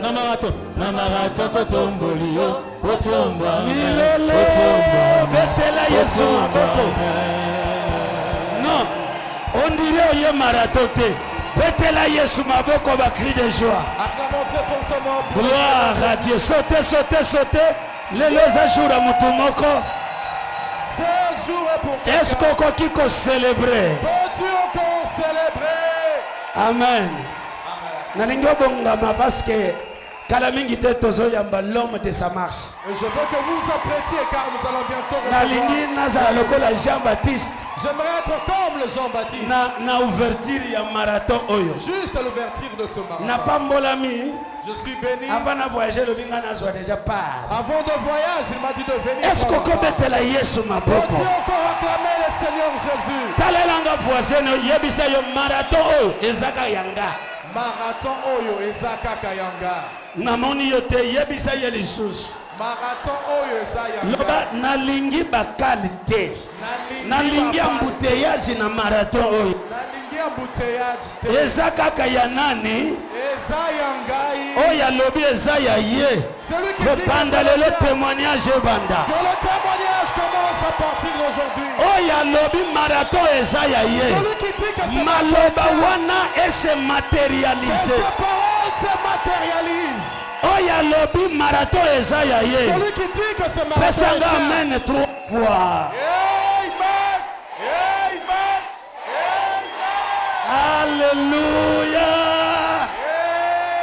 Na marathon totombolio otomba milele betela Yesu maboko. Non, on dirait oye marathon te. Betela Yesu maboko ba cri de joie. Acclamons très fortement. Gloire à Dieu. Sautez, sautez, sautez. Les ajours à mutumoko. 16 jours pour quelqu'un. Est-ce qu'on peut célébrer? Peux-tu encore célébrer? Amen. Nalingo bongama parce que kalamingi te tozo yamba l'homme de sa marche. Et je veux que vous vous apprêtiez car nous allons bientôt Nalingi nazala lokola Jean-Baptiste. J'aimerais être comme le Jean-Baptiste. Na ouverture ya marathon oyo. Juste à l'ouverture de ce marathon. Na pambolami. Je suis béni. Avant de voyager, le binga na joie déjà part. Avant de voyage, il m'a dit de venir. Est-ce qu'on peut mettre la Yesu maboko? Peux-tu encore acclamer le Seigneur Jésus? Talelanga voisin yebisa yo marathon oyo ezaka yanga. Marathon oyo ezaka kayanga. Namoni yote yebisa ye lisusu. Marathon oyo ezayanga. Loba nalingi bakalite. Nalingi embouteillage na marathon oyo. Nalingi embouteillage te. Ezaka kaya nani? Ezayangai. Oya lobi ezaya ye. Celui qui dit pendant le témoignage banda. que le témoignage commence à partir d'aujourd'hui. Oya lobi marathon ezaya ye. Celui qui dit que c'est maloba wana et se matérialiser. ces paroles se matérialisent. Oya lobi marathon ezaya ye. Celui qui dit que c'est marathon. Pesanga amen 3 fois. Amen. Amen. Alléluia.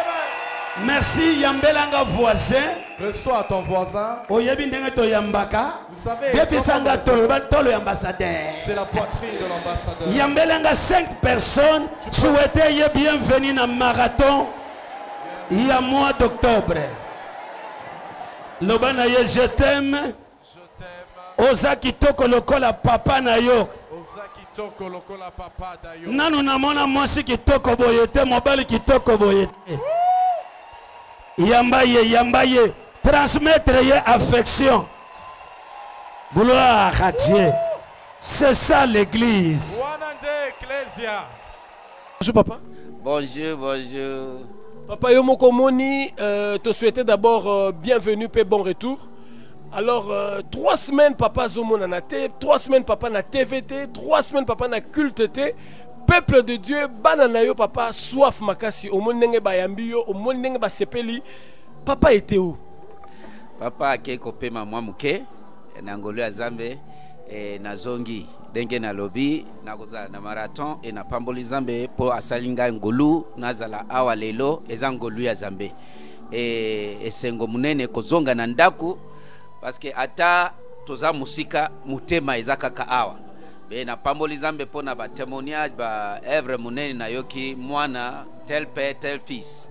Amen. Merci Yambelanga voisin. Reçois ton voisin. Oyebi ndenge to yambaka. Vous savez, Defisanga tolo ambassadeur. c'est la poitrine de l'ambassadeur. Yambelanga 5 personnes souhaitaient y bienvenue dans marathon. Il y a mois d'octobre. Lobana ye je t'aime. Je t'aime. Oza kitoko lokola papa na yo. Oza kitoko lokola papa dayo. Nanu namona mwasi kitoko boyete mobali kitoko boyete. Yambaye. Transmettre ye affection. Gloire à Dieu. C'est ça l'église. Bonjour papa. Bonjour. Papa Yomoko Moni, te souhaiter d'abord bienvenue et bon retour. Alors 3 semaines papa Zomo nanate, 3 semaines papa na TVT, 3 semaines papa na culte. Peuple de Dieu, bananayo papa soif makasi, au monde nenge bayambiyo, au monde nenge basepeli. Papa était où? Papa ake kopema mwa muke na ngolu ya Zambe na zongi denge na lobi na kozala na marathon et na pamboli Zambe po asalinga ngolu nazala awa lelo eza ngolu ya Zambe esengo munene kozonga na ndaku parce que ata toza musika mutema ezaka ka awa be na pamboli Zambe po na ba témoignage ba œuvre munene na yoki mwana tel père tel fils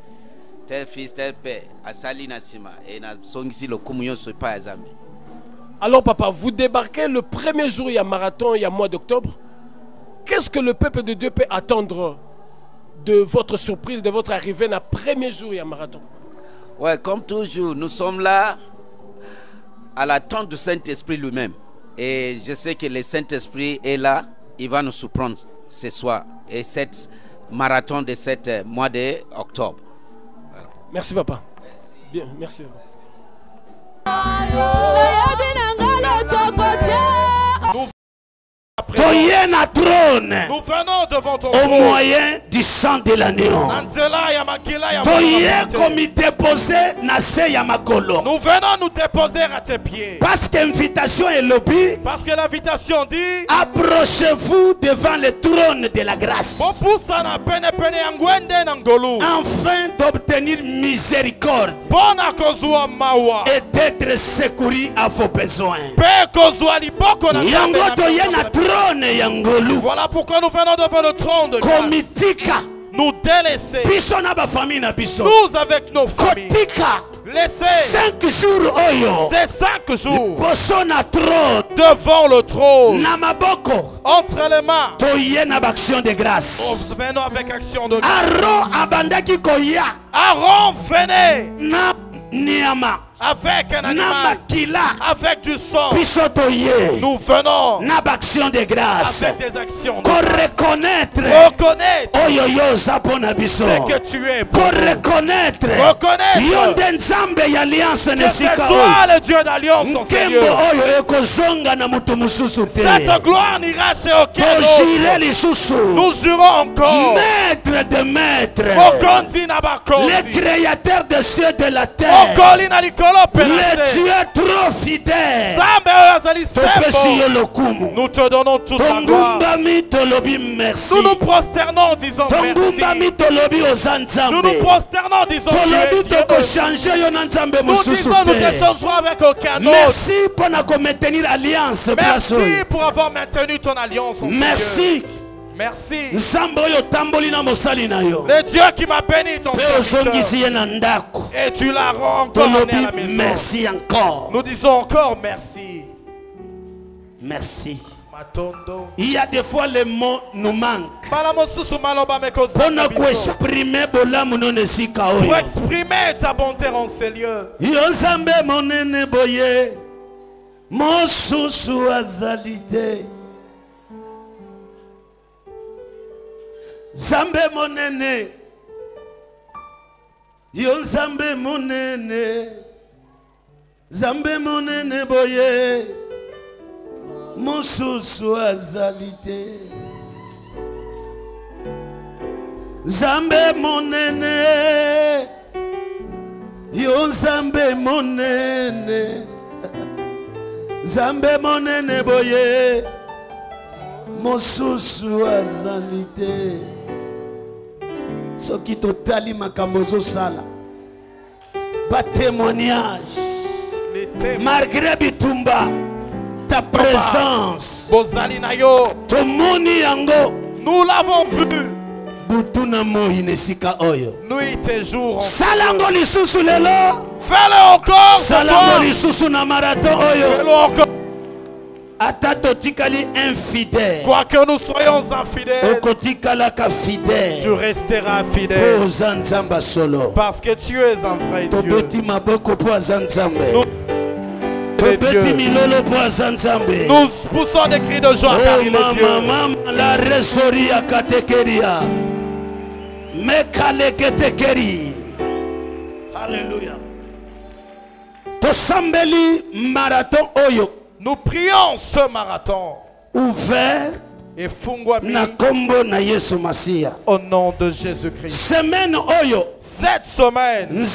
tel père asali na sima et na songisi le communion sur pas Zambe. Alors papa, vous débarquez le premier jour il y a marathon, il y a mois d'octobre. Qu'est-ce que le peuple de Dieu peut attendre de votre surprise, de votre arrivée le premier jour il y a marathon? Ouais, comme toujours, nous sommes là à l'attente du Saint-Esprit lui-même. Et je sais que le Saint-Esprit est là, il va nous surprendre ce soir et cette marathon de ce mois d'octobre. Merci papa. Bien, merci. Nous venons devant ton au moyen du sang de l'agneau. Nous venons nous déposer à tes pieds. Parce que l'invitation est lobby. Parce que l'invitation dit: approchez-vous devant le trône de la grâce, afin d'obtenir miséricorde et d'être secouru à vos besoins. Voilà pourquoi nous venons devant le trône de grâce. Nous délaisser. Nous avec nos familles. Laissez 5 jours ces 5 jours devant le trône. Entre les mains. De grâce. Nous venons avec action de grâce. Aaron venait avec un animal, avec du sang, nous venons action de grâce avec des actions de pour reconnaître ce que tu es, pour reconnaître que c'est toi le Dieu d'alliance en Seigneur. Cette gloire n'ira chez aucun autre. Nous jurons encore, maître de maître, le créateur des cieux et de la terre, le Dieu trop fidèle. Nous te donnons toute la gloire. Nous nous prosternons, disons merci. Nous nous prosternons, disons tu es Dieu. Nous disons nous échangerons avec aucun autre. Merci pour maintenir alliance. Merci pour avoir maintenu ton alliance. Merci. Merci. Le Dieu qui m'a béni ton serviteur. Et tu l'as encore amené à la maison. Merci encore. Nous disons encore merci. Merci. Il y a des fois les mots nous manquent. Pour exprimer ta bonté en ces lieux. Zambe monene, yo Zambe monene, Zambe monene boye, mosusu azalite. Zambe monene, yo Zambe monene, Zambe monene boye, mosusu azalite. Ce qui totali makambozo sala. Pas témoignage. Malgré bitumba, ta présence. Ton moni yango. Nous l'avons vu. Butuna mo inesika oyo. Nuit et jour. Salango lisusu lelo. Fais-le encore. Salango lisusu na marathon oyo. Fais-le encore. Infidèle. Quoi que nous soyons infidèles, tu resteras fidèle. Parce que tu es un vrai Dieu. Nous poussons des cris de joie car il est Dieu. La resoria katekeria. Mekaleketekeri. Alléluia. Tosambeli marathon oyo. Nous prions ce marathon ouvert et fungwami au nom de Jésus-Christ. Semaine oyo, cette semaine,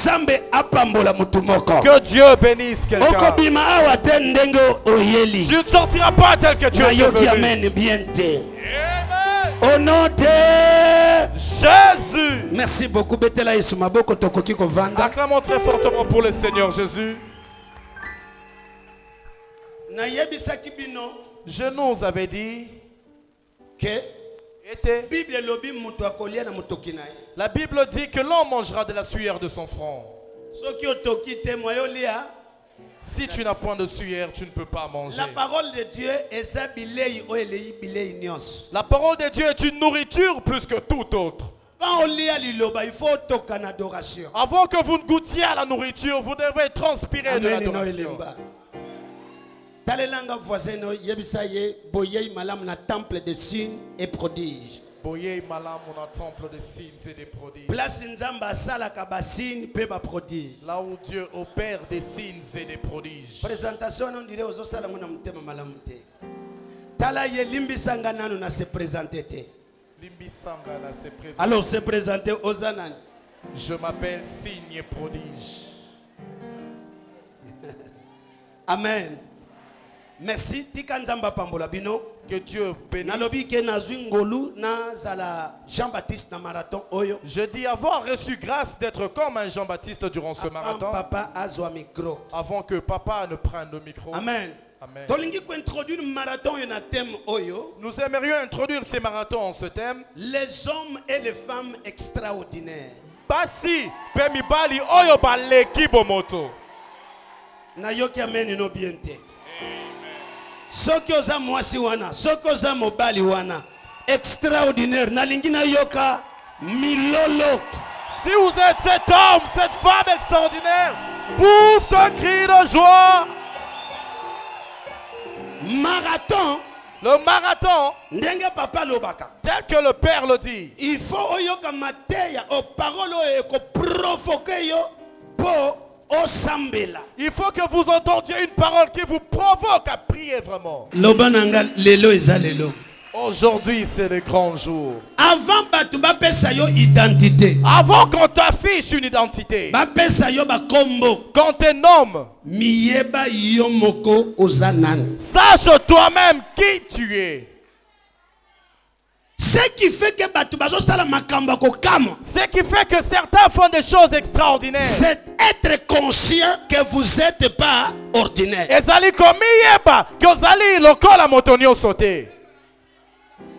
que Dieu bénisse quelqu'un. Tu ne sortiras pas tel que tu es venu. Au nom de Jésus. Merci beaucoup. Acclamons très fortement pour le Seigneur Jésus. Je nous avais dit que la Bible dit que l'homme mangera de la sueur de son front. Si tu n'as point de sueur, tu ne peux pas manger. La parole de Dieu La parole de Dieu est une nourriture plus que tout autre. Avant que vous ne goûtiez à la nourriture, vous devez transpirer de l'adoration. Talelanga voisin yebisaye boyei malam na temple de signes et prodiges. Boyei malam na temple de signes et des prodiges. Place nzamba sala ka ba signes pe ba prodiges. Là où Dieu opère des signes et des prodiges. Présentation on dirait ozo sala ngona mutema malamu te. Tala ye limbisanga nanu na se présenter te. Limbisanga na se présenter. Alors se présenter aux anani. Je m'appelle signe et prodige. Amen. Merci. Que Dieu bénisse. Je dis avoir reçu grâce d'être comme un Jean-Baptiste durant ce marathon. Avant que papa ne prenne le micro. Amen. Amen. Nous aimerions introduire ces marathons en ce thème. Les hommes et les femmes extraordinaires. Basi pemibali oyo baleki bomoto. Nayoki amen no biente. Soki oza mwasi wana, soki oza mobali wana, extraordinaire. Nalingina yoka milolo. Si vous êtes cet homme, cette femme extraordinaire, Pousse un cri de joie. Marathon. Le marathon, tel que le Père le dit, il faut il faut que vous entendiez une parole qui vous provoque à prier vraiment. Aujourd'hui, c'est le grand jour. Avant qu'on t'affiche une identité, qu'on te nomme, sache toi-même qui tu es. Ce qui fait que certains font des choses extraordinaires, c'est être conscient que vous n'êtes pas ordinaire.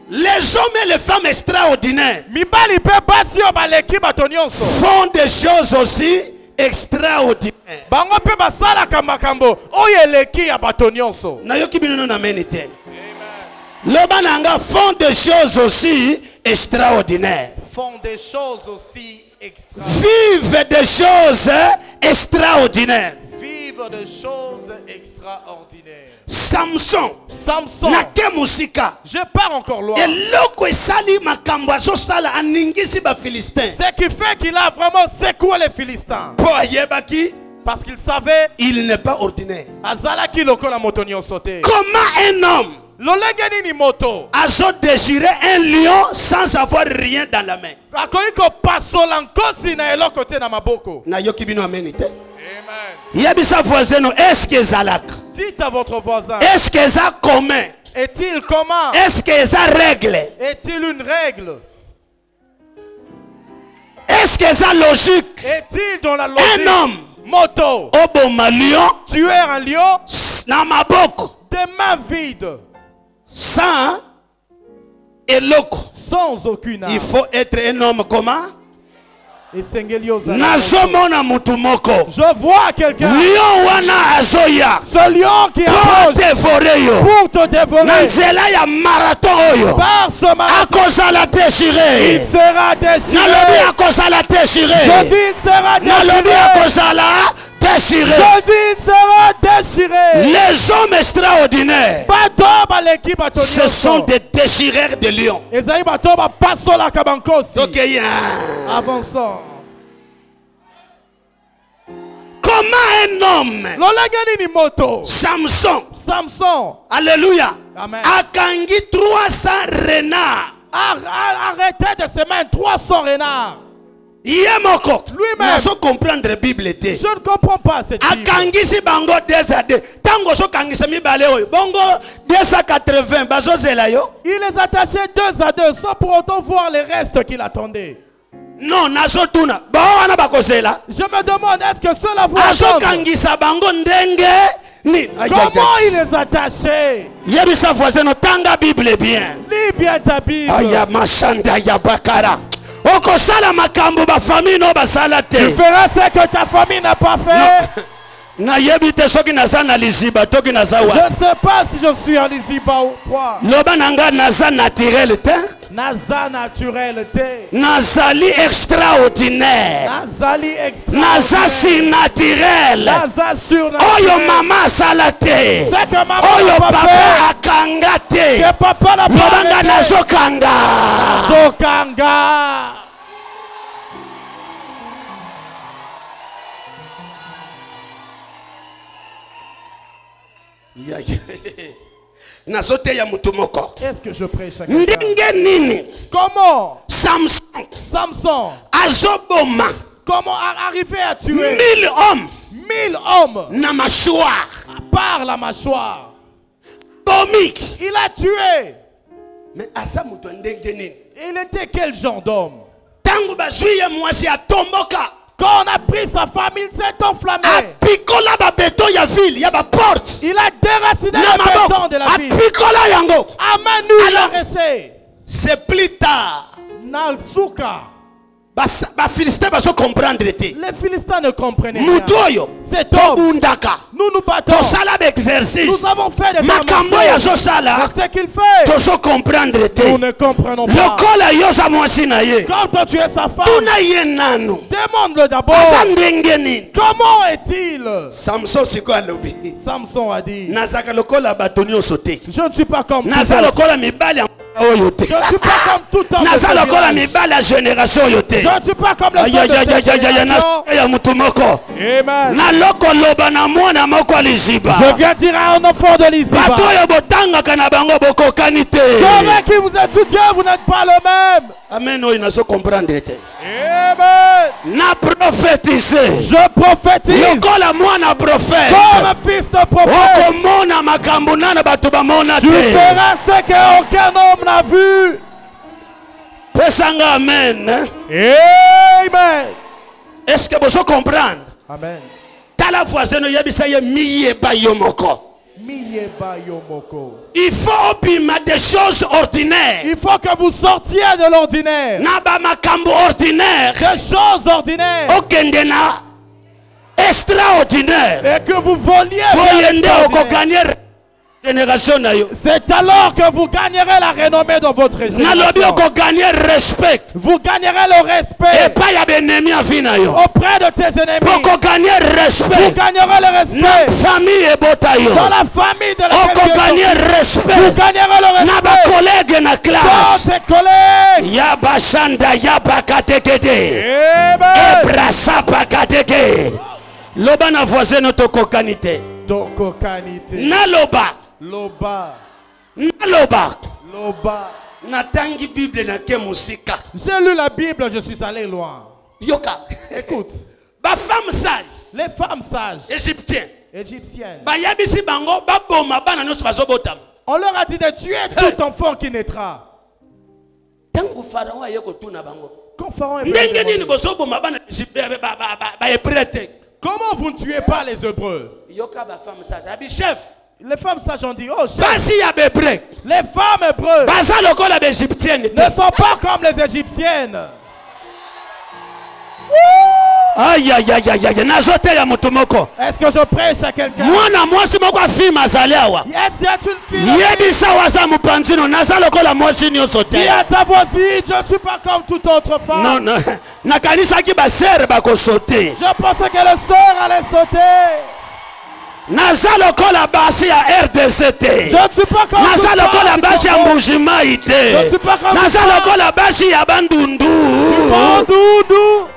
Les hommes et les femmes extraordinaires font des choses aussi extraordinaires. Les bananga font des choses aussi extraordinaires. Vivent des choses extraordinaires. Samson. Je pars encore loin. Ce qui fait qu'il a vraiment secoué les Philistins. Parce qu'il savait il n'est pas ordinaire. Comment un homme a désiré un lion sans avoir rien dans la main? Est-ce que Zalak? Dites à votre voisin. Est-ce que ça commun? Est-il commun? Est-ce que ça règle? Est-il une règle? Est-ce que ça logique? Est-il dans la logique? Un homme moto tuer un lion des mains vides, sans aucune arme. Il faut être un homme comment? Je vois quelqu'un. Ce lion qui approche pour te dévorer. Par ce marathon, il sera déchiré. Je dis il sera déchiré. Les hommes extraordinaires, ce sont des déchireurs de lions. Avançons. Comment un homme, Samson, alléluia, a gagné 300 renards. Arrêtez de se mettre 300 renards. Lui-même, je ne comprends pas cette Bible. Il les attachait 2 à 2 sans pour autant voir les restes qu'il attendait. Non, je me demande, est-ce que cela vous attend? Comment il les attachait? Bible bien. Lis bien ta Bible. Tu feras ce que ta famille n'a pas fait. Je ne sais pas si je suis en Liziba ou quoi. Naza naturel Nazali extraordinaire. Naza si naturel. Oyo mama salate. Oyo papa akangate. Lobanga nazokanga. Est-ce que je prêche à quelqu'un? Comment Samson comment arriver à tuer 1000 hommes? 1000 hommes na mâchoire. Par la mâchoire. Il a tué. Mais il était quel genre d'homme? Quand on a pris sa femme, il s'est enflammé. Il a déraciné la béton de la ville. Amanu l'a arrêté. C'est plus tard. Nalsuka. Les Philistins ne comprenaient rien. Cet homme, nous nous battons. Nous avons fait des démonstrations. Ce qu'il fait, nous ne comprenons pas. Quand toi tu es sa femme, demande-le d'abord. Comment est-il? Samson a dit, je ne suis pas comme tout le monde. Je ne suis pas comme tout un je ne suis pas comme les hommes de cette génération. Amen. Je viens dire à un enfant de Liziba, ceux qui vous étudiez, vous n'êtes pas le même. Amen. Amen. Je prophétise comme un fils de prophète. Tu feras ce qu'aucun homme n'a vu. Amen. Amen. Est-ce que vous comprenez? Amen. Il faut obéir des choses ordinaires. Il faut que vous sortiez de l'ordinaire. Des choses ordinaires. Extraordinaire. Et que vous voliez. C'est alors que vous gagnerez la renommée dans votre génération. Vous gagnerez le respect auprès de tes ennemis. Vous gagnerez le respect dans la famille de laquelle vous gagnerez le respect dans tes collègues. Loba na voisin notre cocanité. Naloba. Loba. Natangi Bible na ke musika. J'ai lu la Bible, je suis allé loin. Yoka. Écoute. Ba femme sage. Les femmes sages. Égyptiennes. Ba yabisi bango ba boma bana nyonso bazobotam. On leur a dit de tuer tout enfant qui naîtra. Tangu Pharaon ayeko tuna bango. Quand Pharaon est ndenge nini bozoboma bana ba eprete. Comment vous ne tuez pas les Hébreux? Yoka ba femme sage. Abi chef. Les femmes sages ont dit, oh chef, les femmes hébreues ne sont pas comme les Égyptiennes. Aïe aïe aïe aïe aïe. Est-ce que je prêche à quelqu'un? Yes, il y a une fille. Dis à ta voisine, je ne suis pas comme toute autre femme. Non, non. Je pensais que le sœur allait sauter. Nazalo kola basi ya RDCT. Je ne suis pas comme Nazalo kola basi ya Mbujima ite. Je ne suis pas comme Nazalo kola basi ya Bandundu. Bandundu.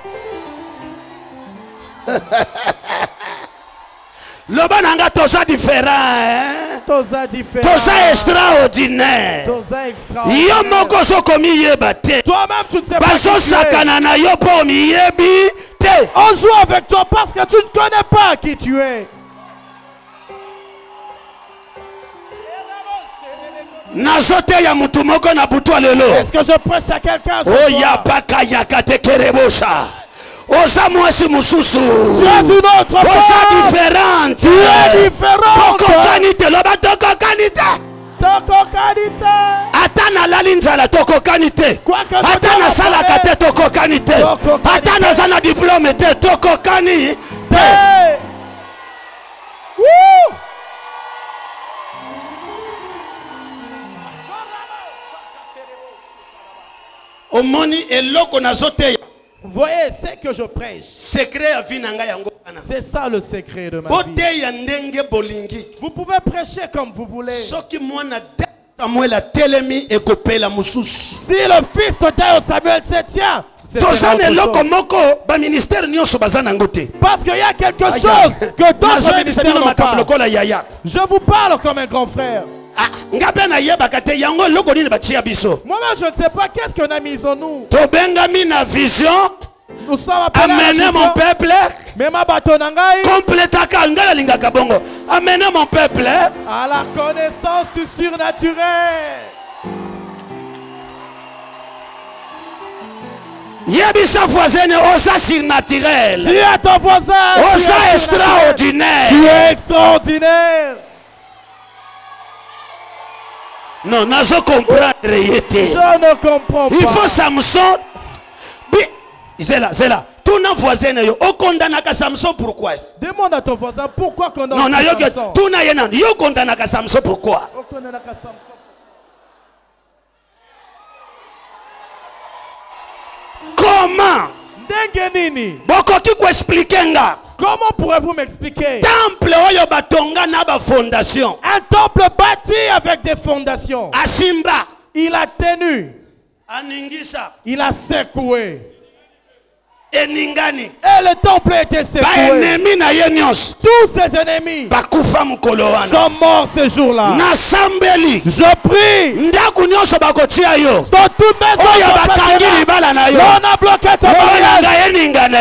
Loba nanga toza différent. Toza différent. Toza extraordinaire. Toza extraordinaire. Yo moko soko miyeba te. Toi-même tu ne sais pas qui tu es. Sakana na yo po miyebi te. On joue avec toi parce que tu ne connais pas qui tu es. Est-ce que je prêche à quelqu'un? Oh ya baka ya katekerebosha. Osa mwasi mususu. Tu es une autre femme. Osa différente. Tu es différente. Tokokanite loba tokokanite. Tokokanite. Atana lalinzala tokokanite. Atana sala kate tokokanite. Atana zana diplôme te tokokanite. Woo! Omoni eloko nazoteya. Vous voyez ce que je prêche. C'est ça le secret de ma vie. Vous pouvez prêcher comme vous voulez. Si le fils de Dieu Samuel se tient, parce qu'il y a quelque chose que d'autres ministères n'ont pas. Je vous parle comme un grand frère. Moi-même je ne sais pas qu'est-ce qu'on a mis en nous. Nous sommes amenez mon peuple. Amenez mon peuple à la connaissance du surnaturel. Yebisa voisine, osa surnaturel. Dis à ton voisin, osa extraordinaire. Tu es extraordinaire. Non, je comprends. Je ne comprends pas. Il faut Samson. Zela. Tout nos voisins, on condamne Samson pourquoi? Demande à ton voisin pourquoi condamne Samson. Tout n'a rien. Yo condamne Samson pourquoi? Comment? Comment pourrez-vous m'expliquer? Temple oyo batonga na ba fondation. Un temple bâti avec des fondations. Asimba. Il a tenu. Aningisa. Il a secoué. Eningani. Et le temple a été secoué. Tous ses ennemis sont morts ce jour-là. Je prie. Dans toute maison, on a bloqué ton mariage. Eningane.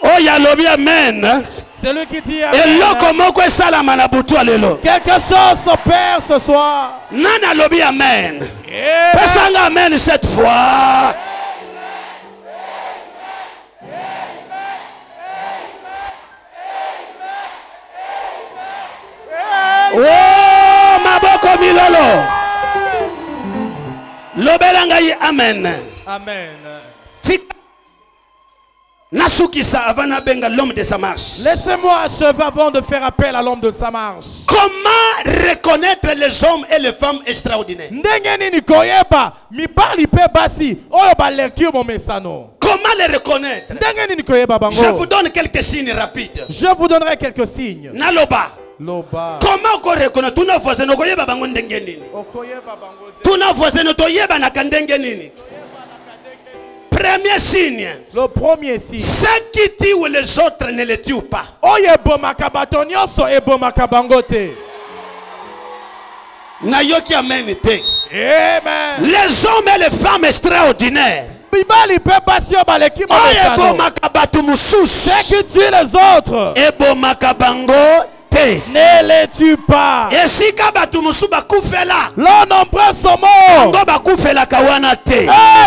Oh, ya lobi amen. C'est lui qui dit amen. Quelque chose s'opère ce soir. Nana lobi amen. Pesanga amen cette fois. Oh, maboko milolo. Lobelangai amen. Amen. L'homme de sa marche. Laissez-moi achever avant de faire appel à l'homme de sa marche. Comment reconnaître les hommes et les femmes extraordinaires? Comment les reconnaître? Je vous donne quelques signes rapides. Je vous donnerai quelques signes. Naloba. Loba. Comment on reconnaît? Tous nos voisins, premier signe. Le premier signe. Ceux qui tuent les autres ne les tuent pas. Nayoki amen. Amen. Les hommes et les femmes extraordinaires. Ceux qui tuent les autres. Ne les tue pas. Leurs nombreux sont morts.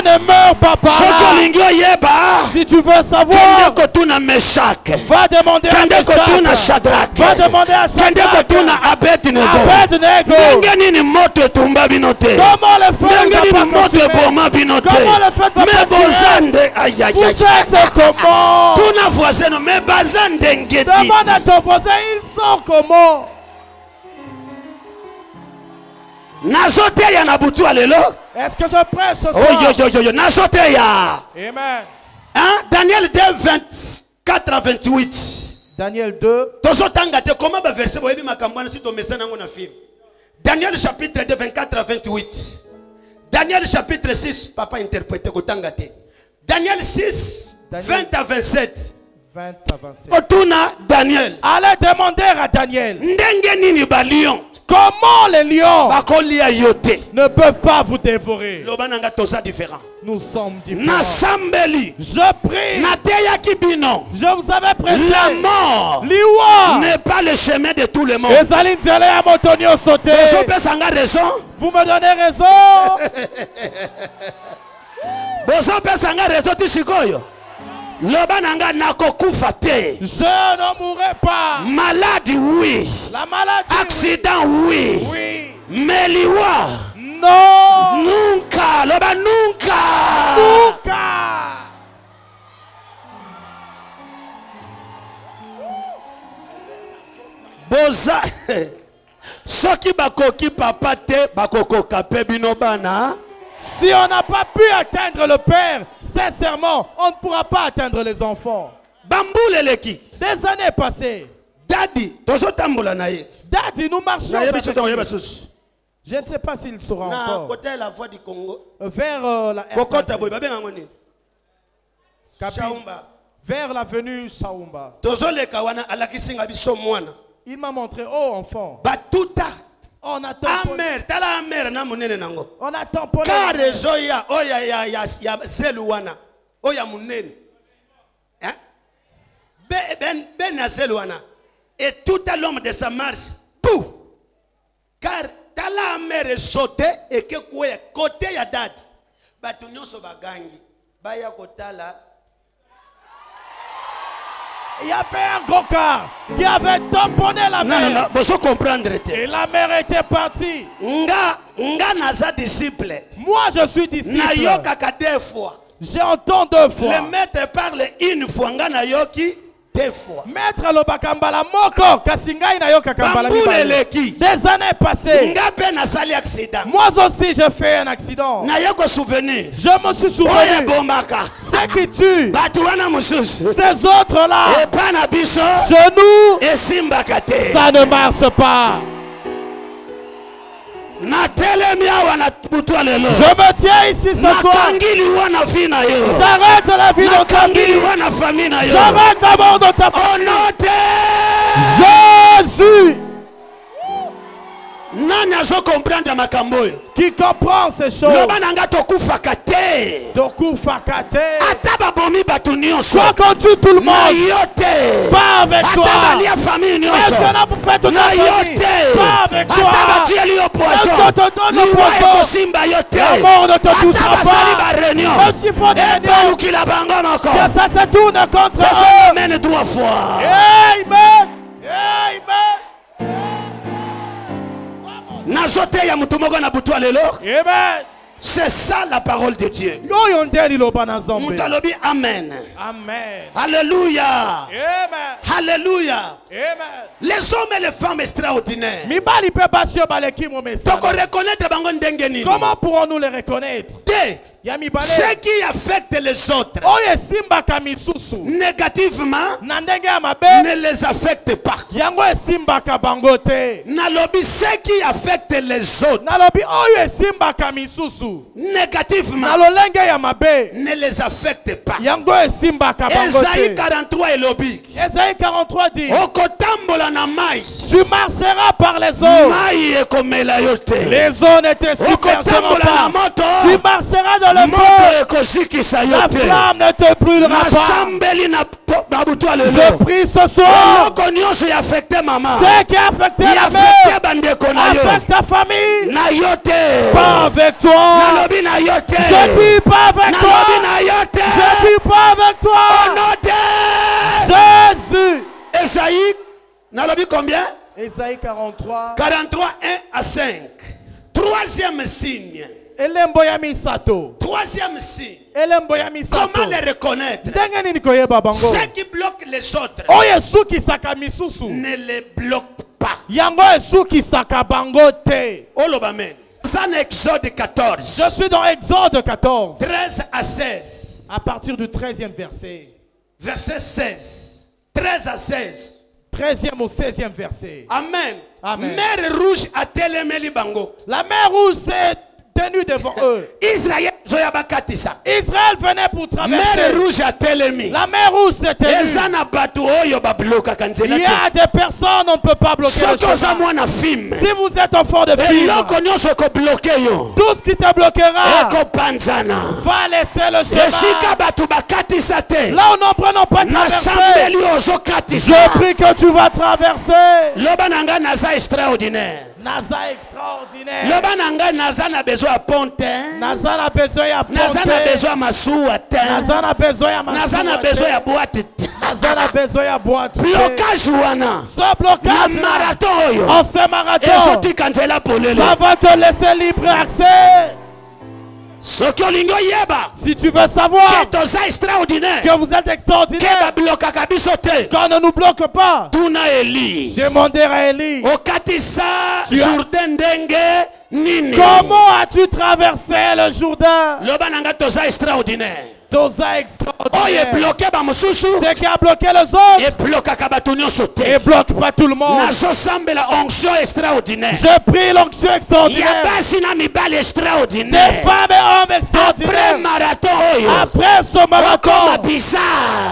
Ne meurs pas par là. Si tu veux savoir, va demander à Meshach. Va demander à Shadrach. Abednego. Comment le feu n'a pas consumé? Comment le feu n'a pas tué? Vous êtes comment? Demande à ton voisin, ils sont comment? Est-ce que je prêche ce soir? Amen. Hein? Daniel 2, 24 à 28. Daniel 2. Daniel chapitre 2, 24 à 28. Daniel chapitre 6, papa interprété. Daniel 6, 20 à 27. 20 à 27. Daniel. Allez demander à Daniel. Comment les lions ne peuvent pas vous dévorer? Nous sommes différents. Je prie. Je vous avais prêché. La mort n'est pas le chemin de tout le monde. Vous me donnez raison. Je ne mourrai pas. Maladie, oui. La maladie, accident, oui. Oui. Mais liwa. Non. Nunca. Loba nunca. Nunca. Boza. Soki bakoki papa te bakoko kape bino bana. Si on n'a pas pu atteindre le Père, sincèrement, on ne pourra pas atteindre les enfants. Des années passées. Daddy, nous marchons. Je ne sais pas s'il sera encore. La voix du Congo. Vers la vers l'avenue Shaumba. Il m'a montré, oh enfant. On a tamponné. On a tamponné. Et tout à l'homme de sa marche, pou. Car tala mère sauté et que quoi côté ya date. Batunyo so bagangi. Baya kotala. Il y avait un gros car qui avait tamponné la mer. Non, vous comprenez. Et la mer était partie. Nga naza disciple. Moi, je suis disciple. Nayokaka 2 fois. J'entends 2 fois. Le maître parle 1 fois. Nga nayoki 2 fois. Maître Lobakambala Moko, Kasingai Nayoka Kambala. Des années passées. Moi aussi, j'ai fait un accident. Je me suis souvenu. Ceux qui tuent, ces autres-là, chez nous, ça ne marche pas. Je me tiens ici ce soir. J'arrête la vie de ta vie. J'arrête la mort de ta famille. Jésus. Qui comprend ces choses? Soit qu'on tue tout le monde, pas avec toi. Même si on a bouffé toute la famille, pas avec toi. Même si on te donne le poison, la mort ne te touchera pas. Même s'il faut des réunions, que ça se tourne contre eux. Amen 3 fois. Amen. Amen. Amen. C'est ça la parole de Dieu. Amen. Amen. Alléluia. Amen. Alléluia. Amen. Les hommes et les femmes extraordinaires. Comment pourrons-nous les reconnaître? Ce qui affecte les autres négativement ne les affecte pas. Nalobi, ce qui affecte les autres négativement ne les affecte pas. Esaïe 43 et lobi. Esaïe 43 dit, tu marcheras par les eaux. Les eaux ne te submergeront pas. Tu marcheras dans le feu. La flamme ne te brûlera pas. Je prie ce soir. Ce qui a affecté la mère, affecte ta famille. Pas avec toi. Je dis pas avec toi. Je dis pas avec toi. Jésus. Esaïe, nalobi combien? Esaïe 43. 43, 1 à 5. Troisième signe. Troisième signe. Comment les reconnaître? Ceux qui bloquent les autres ne les bloquent pas. Dans Exode 14. Je suis dans Exode 14. 13 à 16. À partir du 13e verset. Verset 16. 13 à 16. 13e au 16e verset. Amen. Amen. Mer rouge a télémeli bango. La mer rouge s'est tenue devant eux. Israël venait pour traverser. Mer rouge a télémi. La mer rouge s'est tenue. Il y a des personnes, on ne peut pas bloquer le chemin. Si vous êtes enfant de film, tout ce qui te bloquera va laisser le chemin. Là où nous prenons pas traverser, je prie que tu vas traverser. Naza extraordinaire. Naza extraordinaire. Naza n'a besoin de ponte. Naza n'a besoin de ponte. Naza n'a besoin de masoua. Naza n'a besoin de masoua. Naza n'a besoin de boîte. Naza n'a besoin de boîte. Blocage wana. Ce blocage. Marathon. En ce marathon. Ça va te laisser libre accès. Si tu veux savoir que vous êtes extraordinaire, qu'on ne nous bloque pas, demandez à Élie. Comment as-tu traversé le Jourdain? Toza extraordinaire. Ce qui a bloqué les autres et bloque pas tout le monde. Je prie l'onction extraordinaire. Des femmes et hommes extraordinaires. Après ce marathon,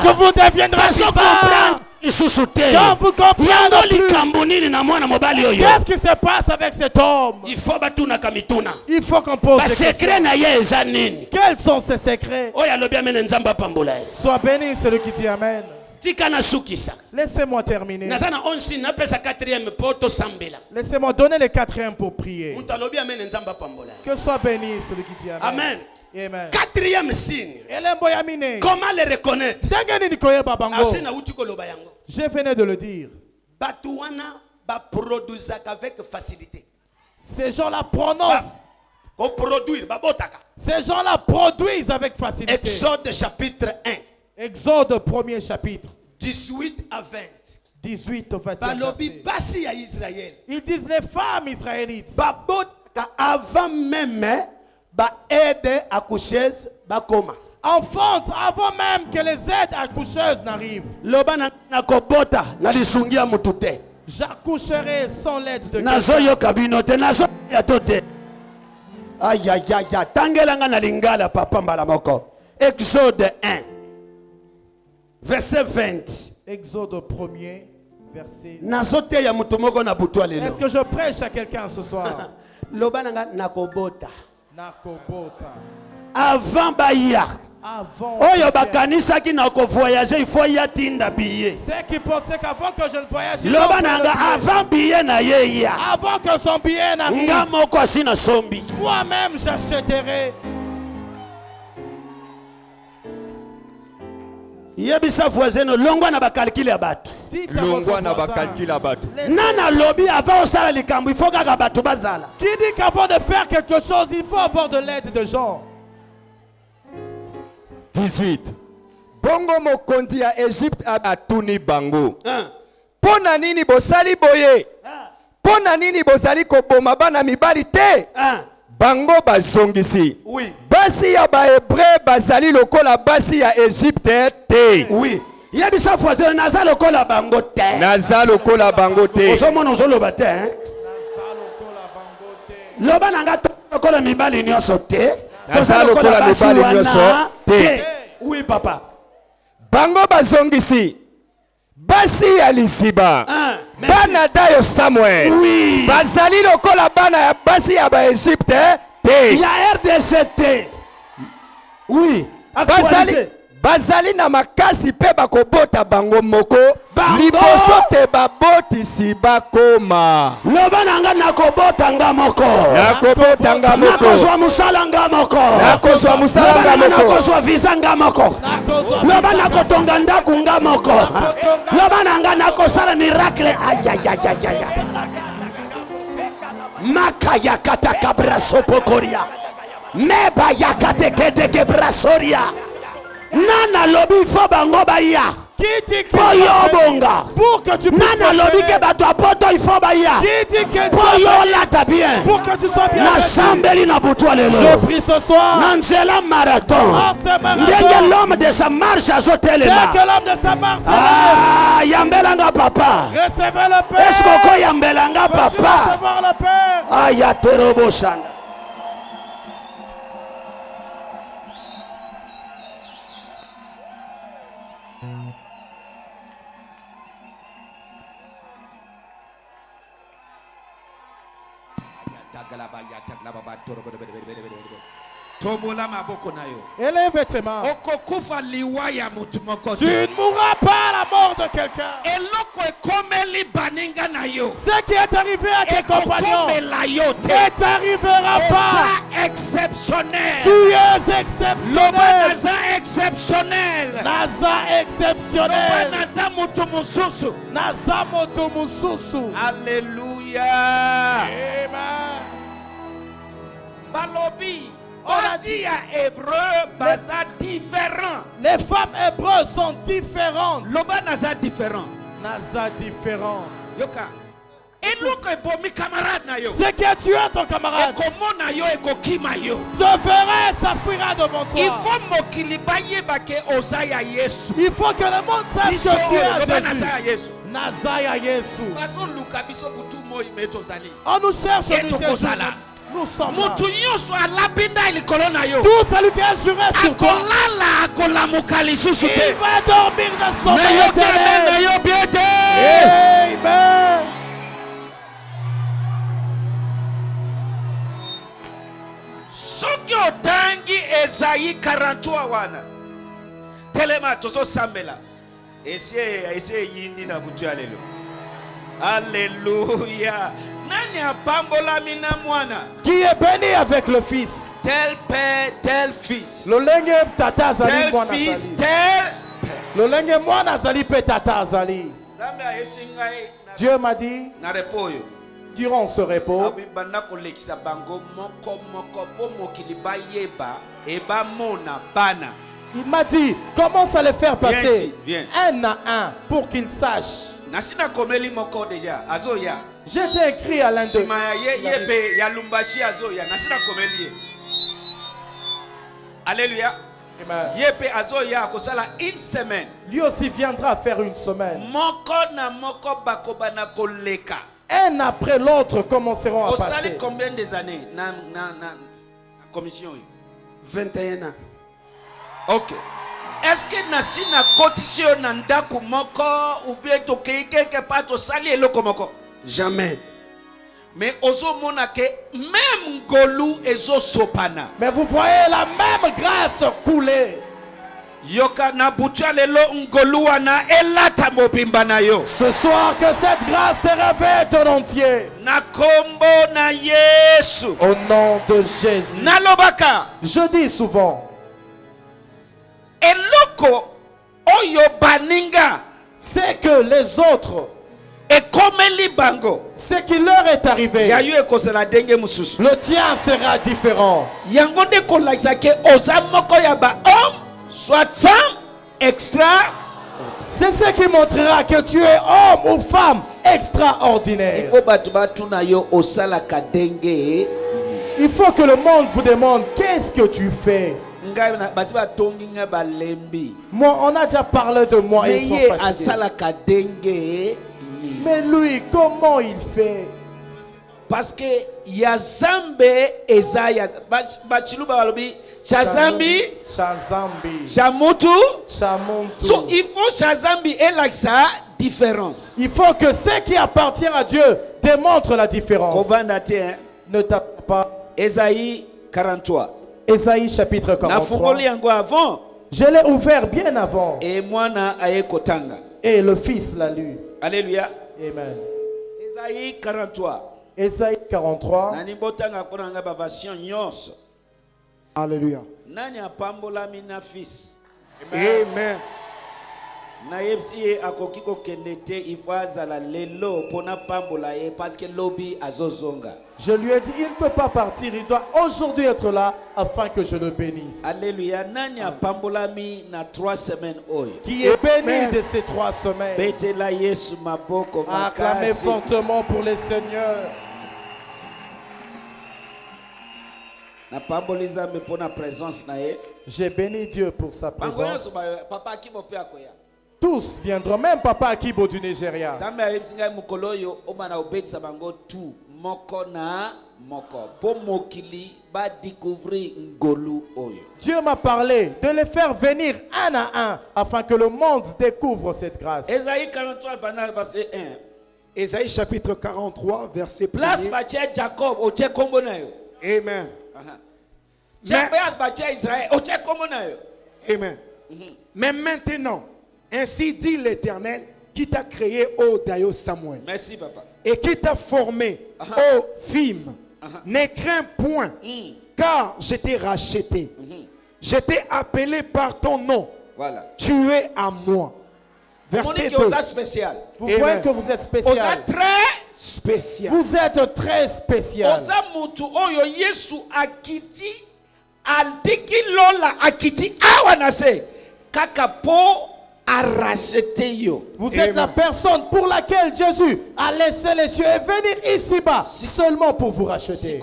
que vous deviendrez bizarre. Quand vous comprenez plus, qu'est-ce qui se passe avec cet homme? Il faut qu'on pose des questions. Quels sont ces secrets? Sois béni celui qui dit Amen. Laissez-moi terminer. Laissez-moi donner les 4e pour prier. Que soit béni celui qui dit Amen. Amen. Amen. Quatrième signe. Comment les reconnaître? Je venais de le dire. Avec facilité. Ces gens-là prononcent. Ces gens-là produisent avec facilité. Exode chapitre 1. Exode premier chapitre. 18 à 20. 18 au 20. Ils disent les femmes israélites. Avant même aide accoucheuse bakoma. Enfante avant même que les aides accoucheuses n'arrivent. J'accoucherai sans l'aide de quelqu'un. Aïe aïe aïe aïe. Tangelanga na lingala papa mbala moko. Exode 1. Verset 20. Exode 1er verset. Est-ce que je prêche à quelqu'un ce soir? Lobananga nakobota. Nakobota. Avant baya. Oyo bakanisa ki nako voyager, il faut y atinda billet. C'est qui pensait qu'avant que je ne voyage, Lobananga avant billet na yeya. Avant que son billet n'arrive. Ngamoko asina sombi. Moi-même j'achèterai. Yebisa voisin longwa na ba calcul ya batu. Longwa na ba calcul ya batu. Nana lobby avant osala likambo, il faut que batu bazala. Qui dit qu'avant de faire quelque chose, il faut avoir de l'aide de gens? 18. Bongo mokonzi ya Egypte atuni bango. Pona nini bosali boye? Pona nini bosali koboma bana mibali te? Bango bazongisi. Oui. Basi ya ba Hébreu bazali lokola basi ya Egypte te. Oui. Yebisa voisin naza lokola bango te. Naza lokola bango te. Osomono zoloba te. Loba nanga lokola mibali nyoso te. Naza lokola mibali nyoso te. Oui papa. Bango bazongisi. Basi ya Liziba. Bana dayo Samuel. Oui. Bazali lokola bana ya basi ya ba Egypte te. Ya RDCT. Oui. Bazali na makasi pe bakobota bango moko. Liboso te babotisi bakoma. Loba nanga nakobota nga moko. Nakobota nga moko. Nakozwa musala nga moko. Nakozwa musala nga moko. Nakozwa visa nga moko. Loba nakotonga ndaku nga moko. Loba nanga nakosala miracle. Ayayayayaya. Makaya kataka brasopokoria. Meba yakate kete brasoria. Nana lobi fo bango baya. Poyo bonga. Pour que tu puisses. Nana lobi ke bato apoto il faut baya. Poyo lata bien. Pour que tu sois bien. Na sambeli na butwa lelo. Je prie ce soir. Nanzela marathon. Ndenge l'homme de sa marche azotelema. Dès que l'homme de sa marche. Ah, yambelanga papa. Recevez le Père. Est-ce que yambelanga papa? Recevoir le Père. Aya terobo shanda. Élève tes mains. Tu ne mourras pas à la mort de quelqu'un. Ce qui est arrivé à tes compagnons ne t'arrivera pas. Exceptionnel. Tu es exceptionnel. Naza exceptionnel. Naza motomususu. Alléluia. Amen. Balobi. Aussi hébreu, baza différent. Les femmes hébreues sont différentes. Loba naza différent. Naza différent. Yoka. Et l'autre camarade na yo. Ce qui a tué ton camarade. Et comment na yo et kokima yo. Te verrai, ça fuira devant toi. Il faut mokilibaye bake osaya Yesu. Il faut que le monde sache que tu es Jésus. Nazaya Yesu. On nous cherche nous sommes là. Tout celui qui est juré sur toi, il va dormir dans son éternel. Amen. Soki otangi Esaïe 43 wana. Telema tozo sambela. Ese yindi na butu ya lelo. Alléluia. Qui est béni avec le Fils. tel père, tel fils. Lolenge tata azali Tel mwana fils, azali. tel père. Lolenge mwana azali pe tata azali. Dieu m'a dit, Na repos yo. durant ce repos, Abibanda kolekisa bango moko moko po mokili bayeba eba mona bana. il m'a dit, commence à les faire passer ici, viens. un à un pour qu'ils sachent. Nasina komeli moko deja azoya. J'ai déjà écrit à l'un d'eux. Sima yebe ya lumbashi azoya nasina komeli. Alléluia. Amen. Yebe azoya kosala une semaine. Lui aussi viendra faire une semaine. Moko na moko bakobana koleka. Un après l'autre commenceront à Osali passer. combien des années na commission yo? 21 ans. Ok. Est-ce que nasina cotisation na ndaku moko ou bien tokei quelque part tosali eloko moko? Jamais. Mais ozo mona ke même ngolu ezo sopana. Mais vous voyez la même grâce couler. Yoka na butua lelo ngolu wana elata mobimba na yo. Ce soir, que cette grâce te révèle ton entier. Na kombo na Yesu. Au nom de Jésus. Na lobaka. Je dis souvent, Eloko oyo baninga. c'est que les autres, Ekomeli bango. ce qui leur est arrivé, Yayo ekosela denge mususu. le tien sera différent. Yango nde kolakisa ke oza moko ya ba homme soit femme extra. C'est ce qui montrera que tu es homme ou femme extraordinaire. Ifo batu batuna yo osalaka denge. Il faut que le monde vous demande qu'est-ce que tu fais. Ngai na basi batongi nga balembi. Moi, on a déjà parlé de moi et ils sont Meye fatigués. asalaka denge. Mais lui, comment il fait? Parce que ya zambe ezaya bachiluba balobi Shazambi, Shazambi, Shamutu. Shamuntu. So il faut Shazambi et là sa différence. Il faut que ce qui appartient à Dieu démontre la différence. Ne tape pas. Ésaïe 43. Ésaïe chapitre 43. Je l'ai ouvert bien avant. Et moi na aye kotanga. Et le fils l'a lu. Alléluia. Amen. Ésaïe 43. Ésaïe 43. Nani botanga konanga ba version nyonso. Alléluia. Nani apambola mina fils. Amen. Na yepsi akoki ko kendete ifaza la lelo pona pambola ye parce que lobi azozonga. Je lui ai dit il ne peut pas partir, il doit aujourd'hui être là afin que je le bénisse. Alléluia. Nani apambola mi na 3 semaines oyo. Qui est béni de ces 3 semaines. Betela Yesu maboko makasi. Acclamez fortement pour les seigneurs. Na pamboliza me pona présence na ye. J'ai béni Dieu pour sa présence. Papa kibo pe akoya. Tous viendront, même Papa Akibo du Nigeria. Zambe ayebsinga mukolo yo omana obetisa bango tout moko na moko po mokili ba découvrir ngolu oyo. Dieu m'a parlé de les faire venir un à un afin que le monde découvre cette grâce. Ésaïe 43 verset 1. Ésaïe chapitre 43 verset 1. Place batia Jacob o tie kombo na yo. Amen. Place batia Israël o tie kombo na yo. Amen. Mais maintenant, ainsi dit l'Éternel qui t'a créé, ô Dayo Samuel. Merci papa. Et qui t'a formé, ô Fim. Ne crains point, car je t'ai racheté. Je t'ai appelé par ton nom. Voilà. Tu es à moi. Verset 2. Spécial. Vous voyez que vous êtes spécial. Très spécial. Vous êtes très spécial. Oza mutu oyo Yesu akiti altiki lola akiti awanase kakapo a racheté yo. Vous êtes la personne pour laquelle Jésus a laissé les cieux et venir ici-bas seulement pour vous racheter.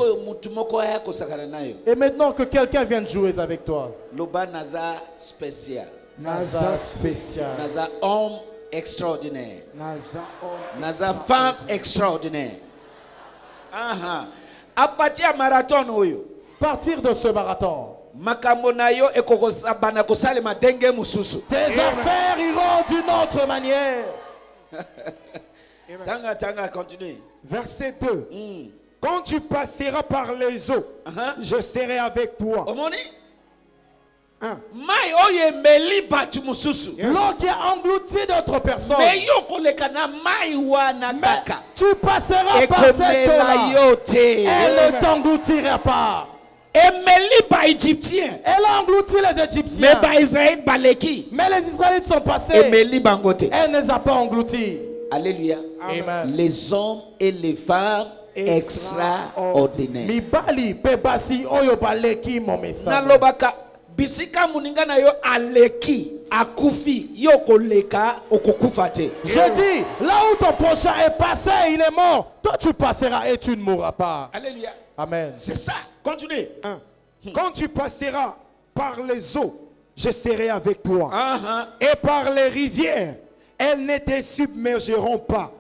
Et maintenant que quelqu'un vient de jouer avec toi. Loba naza spécial. Naza spécial. Naza homme extraordinaire. Naza homme. Naza femme extraordinaire. À partir du marathon oyo. Partir de ce marathon. Tes affaires iront d'une autre manière. Tanga, continue. Verset 2. Quand tu passeras par les eaux, je serai avec toi. L'eau qui a englouti d'autres personnes. Mais tu passeras par cette eau-là. Elle ne t'engloutira pas. Elle a englouti les Égyptiens. Mais les Israélites sont passés. Elle ne les a pas engloutis. Alléluia. Amen. Les hommes et les femmes extraordinaires. Mibali pebasi oyo baleki momesa. Nalobaka bisika muninga na yo aleki akufi yo koleka okokufate. Je dis, là où ton prochain est passé, il est mort. Toi tu passeras et tu ne mourras pas. Alléluia. Amen. C'est ça. Continuez. Quand tu passeras par les eaux, je serai avec toi. Et par les rivières, elles ne te submergeront pas.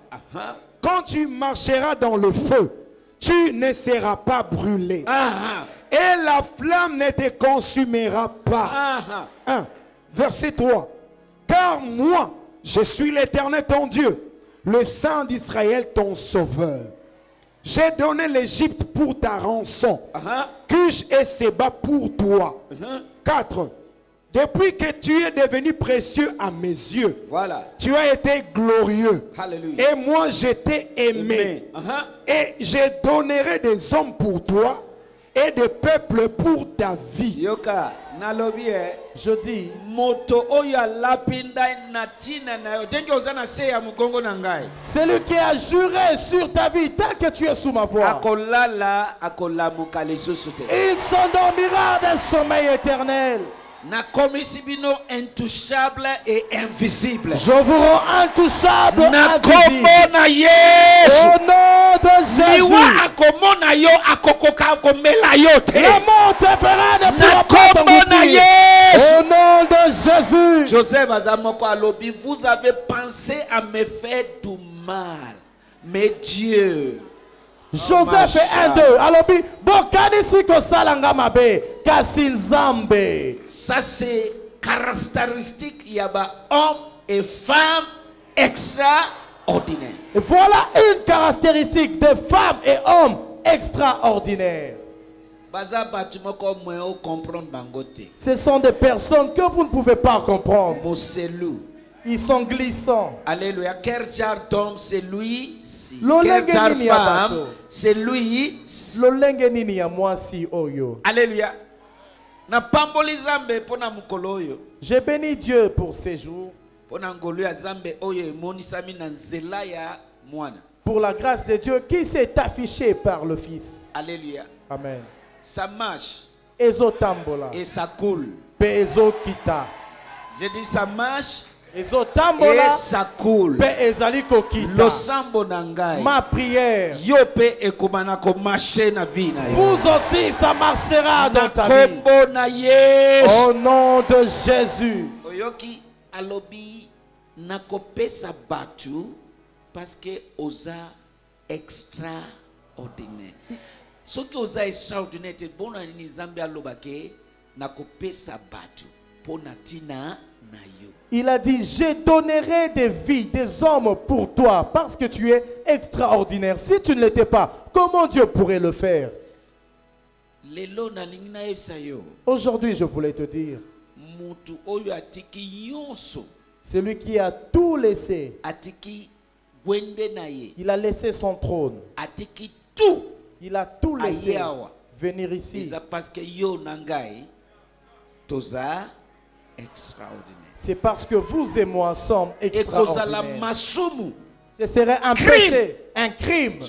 Quand tu marcheras dans le feu, tu ne seras pas brûlé. Et la flamme ne te consumera pas. Verset 3. Car moi, je suis l'Éternel ton Dieu, le Saint d'Israël ton sauveur. J'ai donné l'Égypte pour ta rançon. Cush et Séba pour toi. 4. Depuis que tu es devenu précieux à mes yeux, tu as été glorieux. Hallelujah. Et moi, je t'ai aimé. Et je donnerai des hommes pour toi et des peuples pour ta vie. Yoka, nalobi je dis, moto oya lapinda natina na yo. Dengi ozana se ya mugongo na ngai. Celui qui a juré sur ta vie tant que tu es sous ma voix, akolala akolamuka lisusu te. Il s'endormira d'un sommeil éternel. Na komisibino intouchable et invisible. Je vous rends intouchable, na invisible. Na Yesu. Au nom de Jésus. Le monde te fera ne pourra pas t'engloutir. Au nom de Jésus. Joseph Azamoko alobi, vous avez pensé à me faire du mal, mais Dieu. Joseph est 1-2. Alobi, bokanisi ko salanga mabe kasinzambe. Ça c'est caractéristique yaba homme et femme extraordinaires. Voilà une caractéristique de femmes et hommes extraordinaires. Ce sont des personnes que vous ne pouvez pas comprendre. Ils sont glissants. Alléluia. Quel genre d'homme c'est lui? Quel genre de femme c'est lui? Alléluia. J'ai béni Dieu pour ces jours. Pour la grâce de Dieu qui s'est affichée par le Fils. Alléluia. Amen. Ça marche. Et ça coule. J'ai dit ça marche. Et ça coule. Le sambo nangai. Ma prière. Vous aussi ça marchera dans ta vie. Au nom de Jésus. Oyoki alobi nakopesa batu parce que oza extraordinaire. Ce qui oza extraordinaire te bona ni Zambia alobake nakopesa batu ponatina na yo. Il a dit, je donnerai des vies, des hommes pour toi, parce que tu es extraordinaire. Si tu ne l'étais pas, comment Dieu pourrait le faire? Aujourd'hui, je voulais te dire, celui qui a tout laissé, il a laissé son trône, il a tout laissé venir ici. Extraordinaire. C'est parce que vous et moi sommes extraordinaires. Ce serait un péché, un crime.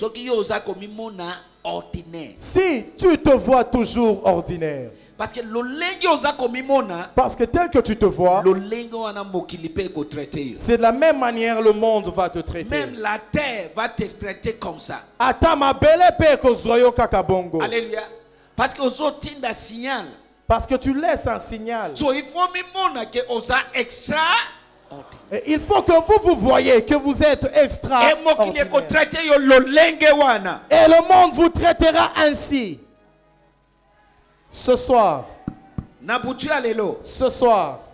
Si tu te vois toujours ordinaire. Parce que tel que tu te vois, c'est de la même manière le monde va te traiter. Même la terre va te traiter comme ça. Alléluia. Parce que vous avez un signal. Parce que tu laisses un signal. Et il faut que vous voyez que vous êtes extraordinaire. Et le monde vous traitera ainsi. Ce soir.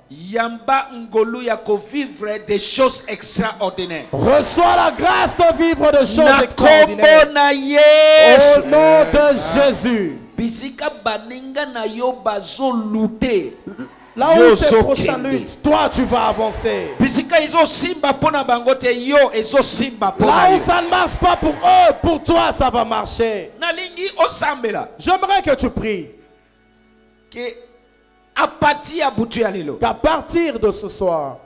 Yamba ngolu ya ko vivre des choses extraordinaires. Reçois la grâce de vivre des choses extraordinaires. Au nom de Jésus. Bisika baninga na yo bazo lutter. Là où tes prochains luttent, toi tu vas avancer. Là où ça ne marche pas pour eux, pour toi ça va marcher. J'aimerais que tu pries. qu'à partir de ce soir,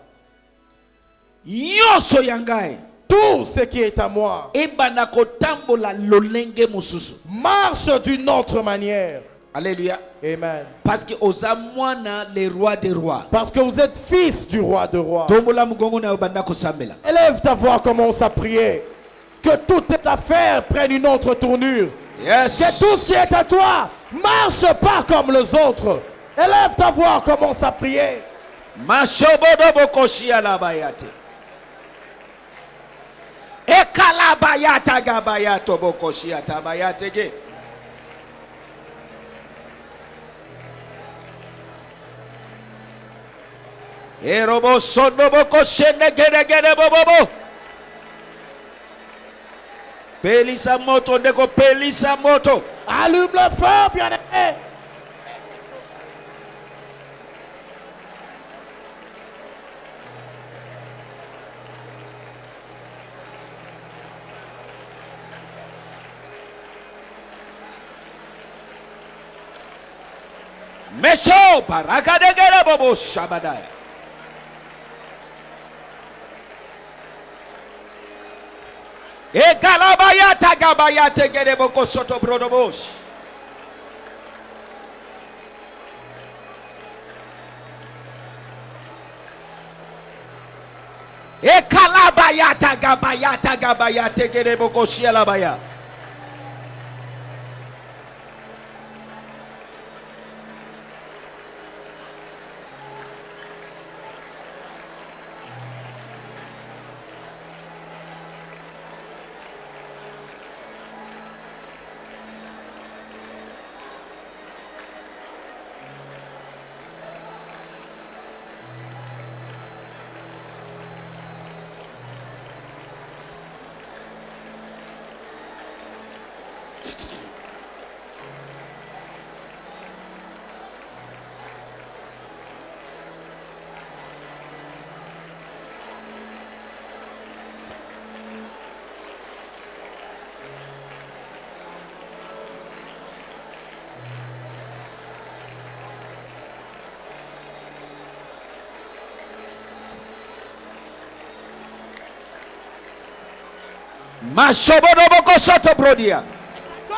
tout ce qui est à moi marche d'une autre manière. Alléluia. Amen. Parce que aux amouana les rois des rois. Parce que vous êtes fils du roi de rois. Élève ta voix, commence à prier. Que toute cette affaire prenne une autre tournure. Yes. Que tout ce qui est à toi marche pas comme les autres. Élève ta voix, commence à prier. Ekalabayata gabayato bokoshia tabayatege. Erobo sono bokoshene gere bobobo. Pelisa moto ndeko pelisa moto. Allume le feu, bien-aimé. Mesho parakadegere bobo shabadaya. Ekalabayata gabayate gere boko soto brodobosh. Ekalabayata gabayate gere boko shialabaya.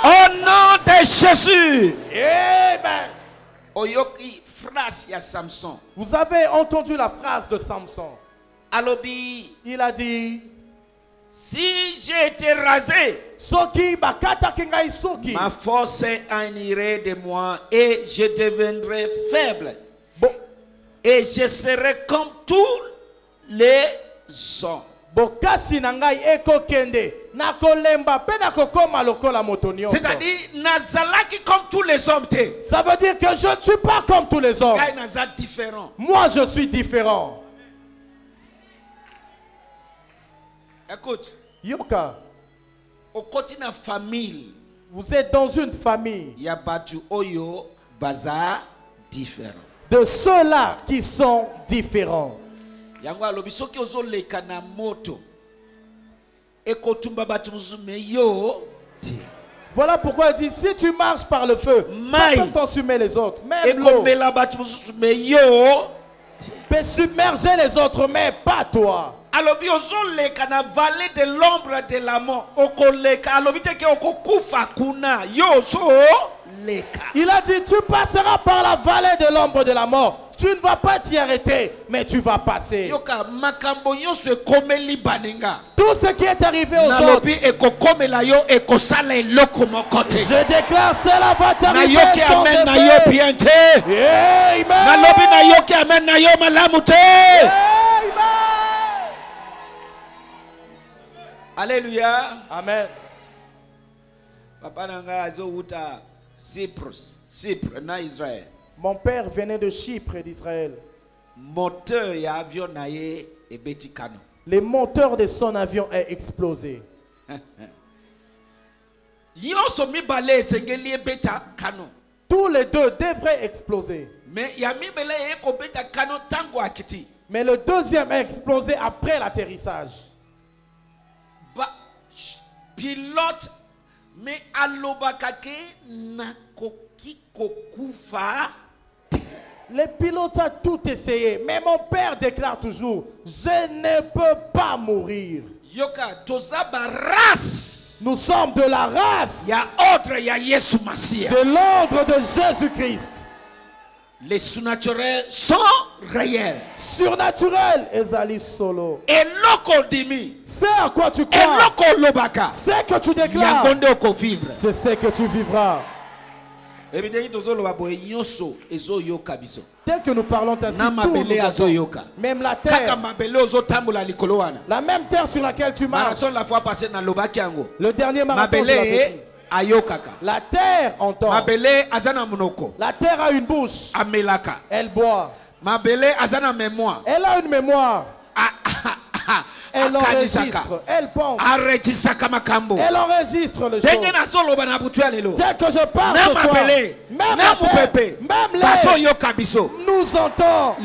Au nom de Jésus. Amen. Oyoki phrase ya Samson. Vous avez entendu la phrase de Samson. Alobi. Il a dit, si j'ai été rasé, ma force irait de moi et je deviendrai faible. Bon. Et je serai comme tous les hommes. C'est-à-dire, nazalaki comme tous les hommes. Ça veut dire que je ne suis pas comme tous les hommes. Moi, je suis différent. Écoute. Yoka. Au côté de la famille. Vous êtes dans une famille. Il y a batu oyo baza différent. De ceux-là qui sont différents. Yango alobiso ki ozo leka na moto. Ekotumba batu muzume yo. Voilà pourquoi il dit, si tu marches par le feu, ça peut consumer les autres. Même l'eau peut submerger les autres, mais pas toi. Alobi ozo leka na vallée de l'ombre de la mort. Oko leka alobi teke oko kufa kuna yo so leka. Il a dit, tu passeras par la vallée de l'ombre de la mort. Tu ne vas pas t'y arrêter, mais tu vas passer. Yoka makambo yo se komeli baninga. Tout ce qui est arrivé aux autres, je déclare cela va t'arriver sans effet. Alléluia. Amen. Papa nanga azouta Cypre na Israël. Mon père venait de Chypre et d'Israël. Moteur ya avion naye et betikano. Les moteurs de son avion ont explosé. Tous les deux devraient exploser. Mais le deuxième a explosé après l'atterrissage. Pilote, mais alobakake nakoki kokufa Le pilote a tout essayé, mais mon père déclare toujours, je ne peux pas mourir. Yoka, tozaba race. Nous sommes de la race Ya ordre ya Yesu Masia. de l'ordre de Jésus-Christ. Les surnaturels sont réels. Surnaturel, Ezali Solo. Et l'oko dimi. C'est à quoi tu Et crois. l'oko lobaka. C'est que tu déclares. Yangonde oko vivre. C'est ce que tu vivras. Tel que nous parlons ainsi, même la terre, la même terre sur laquelle tu marches, le dernier marathon, la terre entend, la terre a une bouche, elle boit, elle a une mémoire, elle enregistre, elle pense, elle enregistre le choses. Dès que je parle ce soir, même la terre, même l'air nous entend.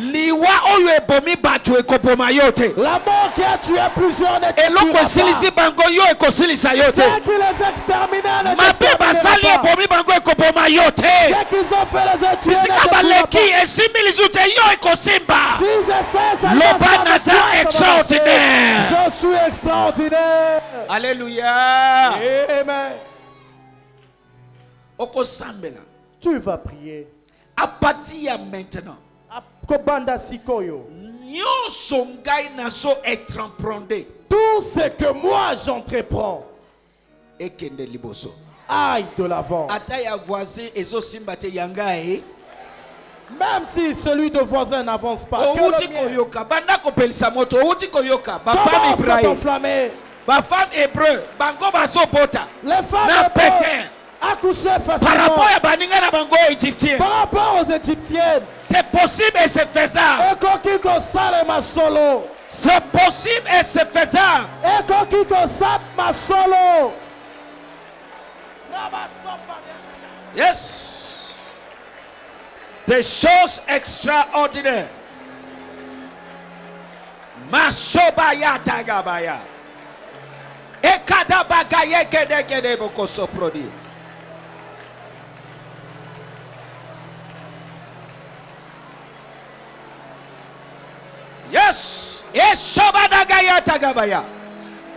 La mort qui a tué plusieurs ne tuera pas. Ceux qui les exterminaient ne t'exterminera pas. Ceux qu'ils ont fait les tuer ne tuera pas. S'ils essaient, ça ne extraordinaire. Je suis extraordinaire. Alléluia. Amen. Tu vas prier. À partir maintenant, Kobanda Sikoyo. Tout ce que moi j'entreprends, aille de l'avant. Même si celui de voisin n'avance pas, que le mien commence à t'enflammer. Les femmes hébreux accouchaient facilement par rapport aux Égyptiennes. C'est possible et c'est faisable. C'est possible et c'est faisable. Yes. Des choses extraordinaires. Mashobaya tagabaya. Ekadabagaye kedekede bokosoprodi. Yes. Eshobadagaya tagabaya.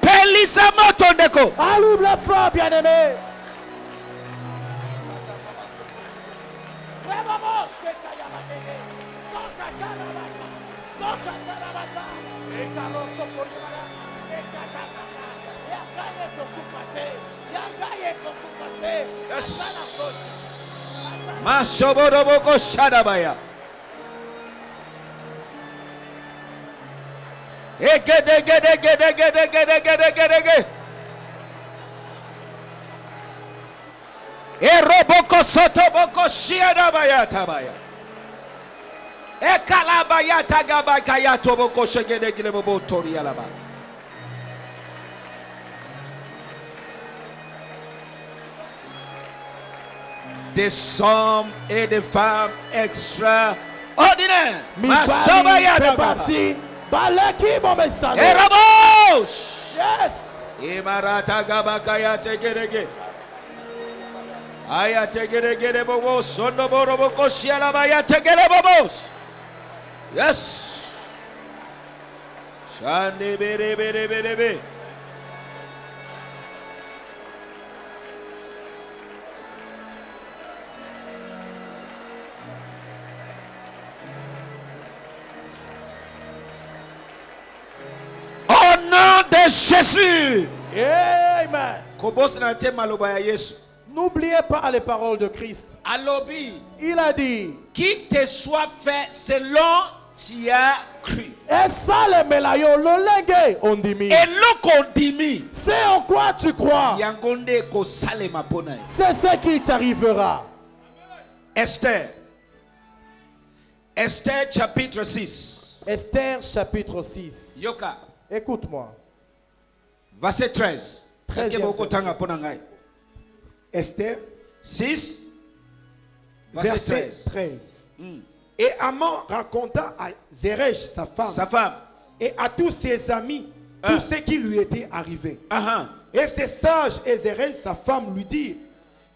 Pelisamo tondeko. Allume le feu, bien-aimé. Yes. Mashobodoboko shadabaya. Egedegedegedegedegedegedegedege. Eroboko sotoboko shiadabaya tabaya. Ekalabaya tagabakaya toboko shegedegilebobo torialaba. Des hommes et des femmes extraordinaires. Yes. Imarata gabakaya tegerege. Aya tegerege bobo sondo borobo koshiala baya tegere bobos. Yes. Shande bere bere bere bere. Au nom de Jésus. Amen. Yesu. N'oubliez pas les paroles de Christ. Alobi. Il a dit, qu'il te soit fait selon tu as cru. Et ça le melayo lolenge ondimi. Et l'okondimi. C'est en quoi tu crois. Yangonde ko salema pona. C'est ce qui t'arrivera. Esther. Esther chapitre 6. Esther chapitre 6. Yoka. Écoute-moi. Verset 13. Esther 6. Verset 13. Et Haman raconta à Zeresh, sa femme, et à tous ses amis, tout ce qui lui était arrivé. Et ses sages et Zeresh, sa femme, lui dirent,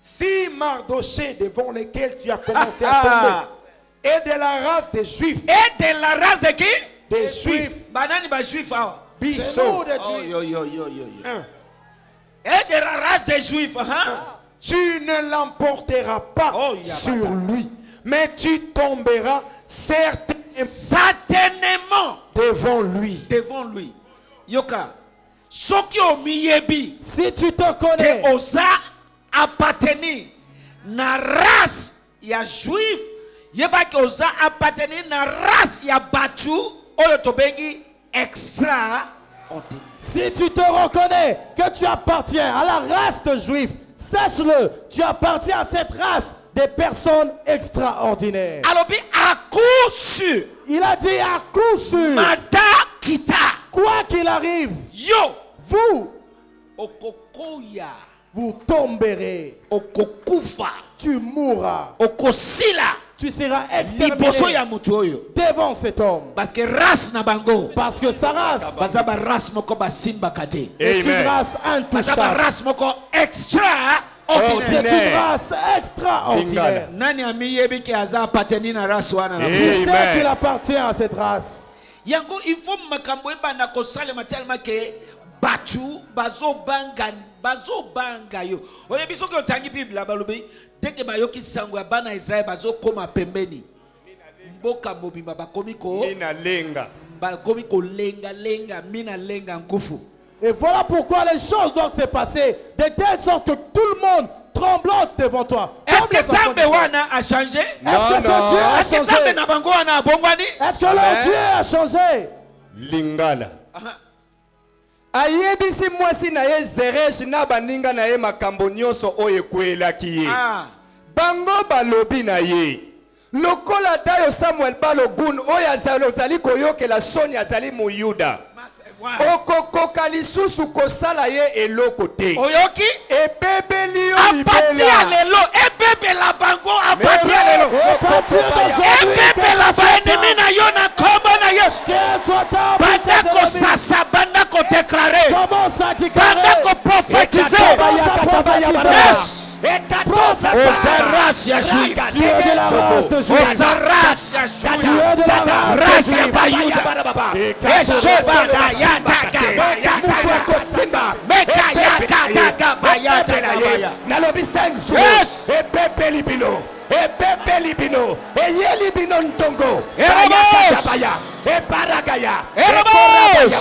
si Mardoché devant lequel tu as commencé à tomber, Et de la race des Juifs. Et de la race de qui? Des Juifs. Banani ba Juifs. Biso. Oh, yo. Et de la race des Juifs. Tu ne l'emporteras pas sur lui, mais tu tomberas certainement devant lui. Devant lui. Yoka. Soki o miyebi. Si tu te connais. Que osa appartenir na race ya Juif. Yeba que osa appartenir na race ya Batu. Oyo tobengi extraordinaire. Si tu te reconnais que tu appartiens à la race de Juifs, sache-le, tu appartiens à cette race des personnes extraordinaires. Alors, à coup sûr. Il a dit à coup sûr. Mata kita. Quoi qu'il arrive, yo, vous, okokoya, vous tomberez. Okokufa, tu mourras. Okosila, tu seras exterminé devant cet homme. Parce que race na bango. Parce que sa race. Bazaba race moko basimba kate. C'est une race intouchable. Bazaba race moko extra. C'est une race extraordinaire. Nani amiyebi ki aza appartenir na race wana. Qui sait qu'il appartient à cette race? Yango il faut makambo ebanda ko salema tellement que batu bazo banga yo. Oye biso ke otangi Bible balobi dès que bayoki sango ya bana Israël bazo koma pembeni. Mboka mobimba bakomi ko mina lenga. Bakomi ko lenga mina lenga nkufu. Et voilà pourquoi les choses doivent se passer de telle sorte que tout le monde tremblote devant toi. Est-ce que Zambewana a changé? Est-ce que ce Dieu a changé? Est-ce que leur Dieu a changé? Lingala. Ayebisi mwasi na ye Zeresh na baninga na ye makambo nyonso oyo ekwelaki ye. Bango balobi na ye. Lokola dayo Samuel balogun oyo azali koyokela soni azali muyuda. Okokoka lisusu kosala ye eloko te. Oyoki? Ebebeli yo libela. Lelo, ebebela bango apati lelo. Ebebela ba ennemi na yo na kombo na Yesu. Banda ko sasa, banda ko déclarer. Banda ko prophétiser. Yes. Osaras ya Juif. Tu es de la race de Juif. Osaras ya Juif. Tu es de la race ya Bayuda. Esheba da ya taka Meka ya taka bayata baya. Nalobi senju. Epepe libino. Epepe libino. Eyeli bino ntongo. Baya. Eparagaya.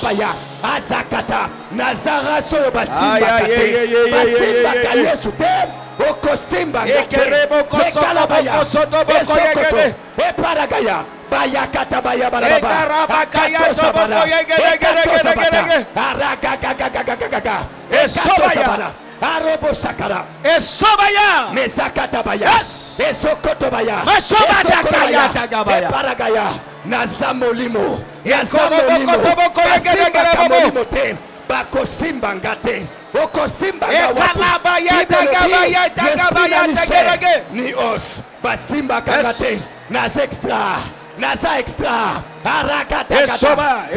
Baya. Azakata. Nazara soyo basimba kate. Basimba kayesu te. Okosimba ekerebo kosoto boko soto boko yegede eparagaya baya kata baya baraba ekarabakaya soto boko yegede aragagagagagaga esobaya arobo shakara esobaya mesakata baya esokoto baya esobaya tagabaya eparagaya nazamolimo boko yegede bakosimba ngate okosimba ni os basimba kangate nas extra arakata eshaba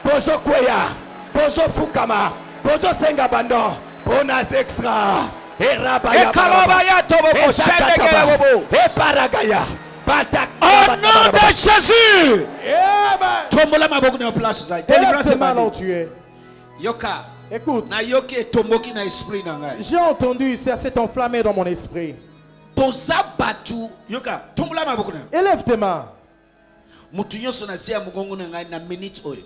bozo kweya bozo fukama bozo senga bando bonas extra ekarabaya toboko shendegele eparagaya. Au nom de Jésus. Tombola maboko na place za. Délivrance maintenant tu es. Yoka. Écoute. Na yoki tomboki na esprit na ngai. J'ai entendu, ça s'est enflammé dans mon esprit. Boza batu. Yoka. Tombola maboko na. Élève tes mains. Mutu nyonso na sia mugongo na ngai na minute oyo.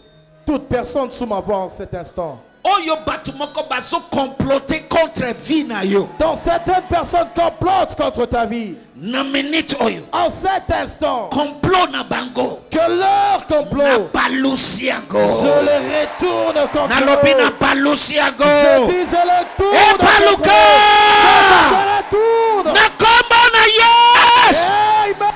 Toute personne sous ma voix en cet instant. Oyo batu moko bazo comploter contre vie na yo. Dans certaines personnes complotent contre ta vie. Na minute oyo. En cet instant. Complot na bango. Que leur complot. Na balusiago. Je les retourne contre na lobi na balusiago. Je dis je les tourne. Et baluka. Je les retourne. Na kombo na yes. Amen.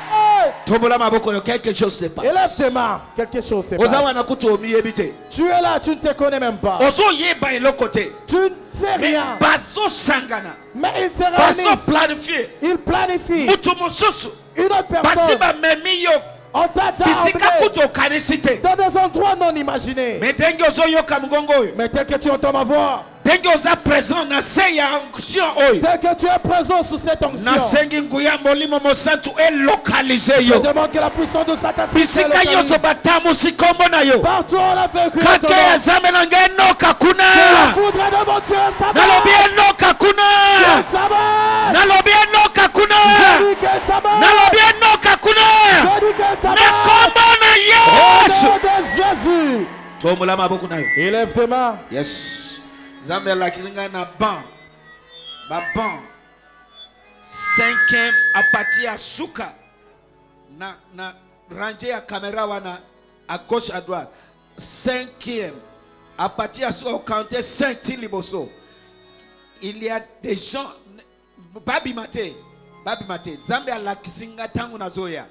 Tombola maboko na quelque chose se passe. Élève tes mains. Quelque chose se passe. Ozawa na kuto omiyebite. Tu es là, tu ne te connais même pas. Ozo yeba elokote. Tu ne sais rien. Bazo sangana. Mais il se réunissent. Bazo planifie. Il planifie. Mutu mususu. Une autre personne. Basiba memi yo. On t'a déjà emmené dans des endroits non imaginés. Mais tel que tu entends ma voix, Dès que tu es présent dans cette onction, dès que tu es présent sous cette onction, je demande que la puissance de Satan soit localisée. Partout on a vécu que la foudre de mon Dieu s'abat. Je dis qu'elle s'abat. Au nom de Jésus. Élève tes mains. Yes. Zambia la kizinga na ban. Ba ban. 5e à partir à Souka. Na ranger à caméra wana à gauche à droite. 5e à partir à Souka au compter 5 tiliboso. Il y a des gens Babi Mate. Zambia la kizinga tangu na zoya.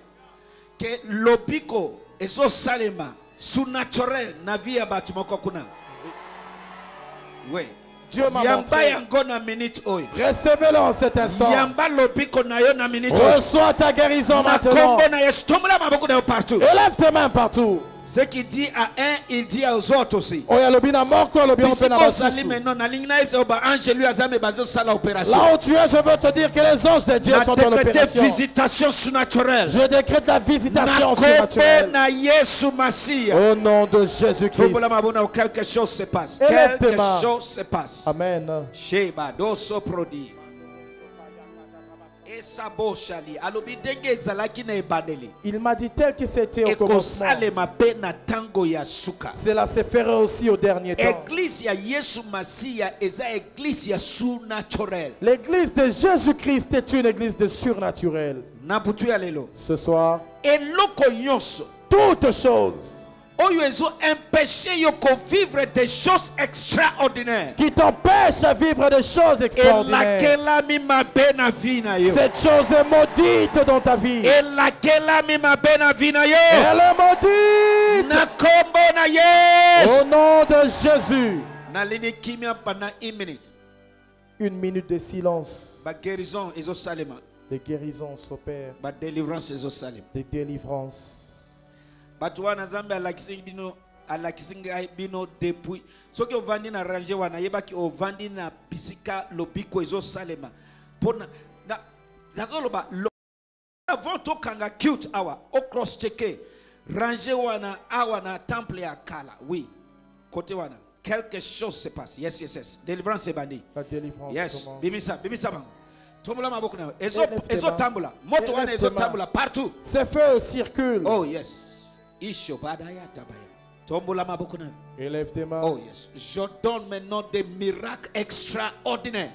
Que lobiko ezo salema surnaturel na via batumoko kuna. Oui. Dieu m'a montré. Recevez-le en cet instant. Reçois ta guérison maintenant. Élève tes mains partout. Ce qu'il dit à un, il dit aux autres aussi. Là où tu es, je veux te dire que les anges de Dieu sont en opération. Je décrète la visitation surnaturelle. Au nom de Jésus-Christ. Quelque chose se passe. Quelque chose se passe. Amen. Il m'a dit tel que c'était au commencement. Cela se ferait aussi au dernier temps. L'église de Jésus-Christ est une église de surnaturel. Ce soir, toutes choses des choses extraordinaires qui t'empêchent à vivre des choses extraordinaires. Cette chose est maudite dans ta vie. Elle est maudite au nom de Jésus. Une minute de silence. Des guérisons s'opèrent. Des délivrances. Batuana Zambia alakisinga bino depuis soki ovandi na ranger wana yebaki ovandi na pisika lobiko ezo salema pona na zakoloba avant to kanga cute awa o cross cheke ranger wana awa na temple ya kala oui côté wana quelque chose se passe yes délivrance bandi la délivrance yes bimisa bang tombola maboko na ezo tambula moto wana ezo tambula partout ces feux circulent. Oh yes. Élève tes mains. Oh yes. Je donne maintenant des miracles extraordinaires.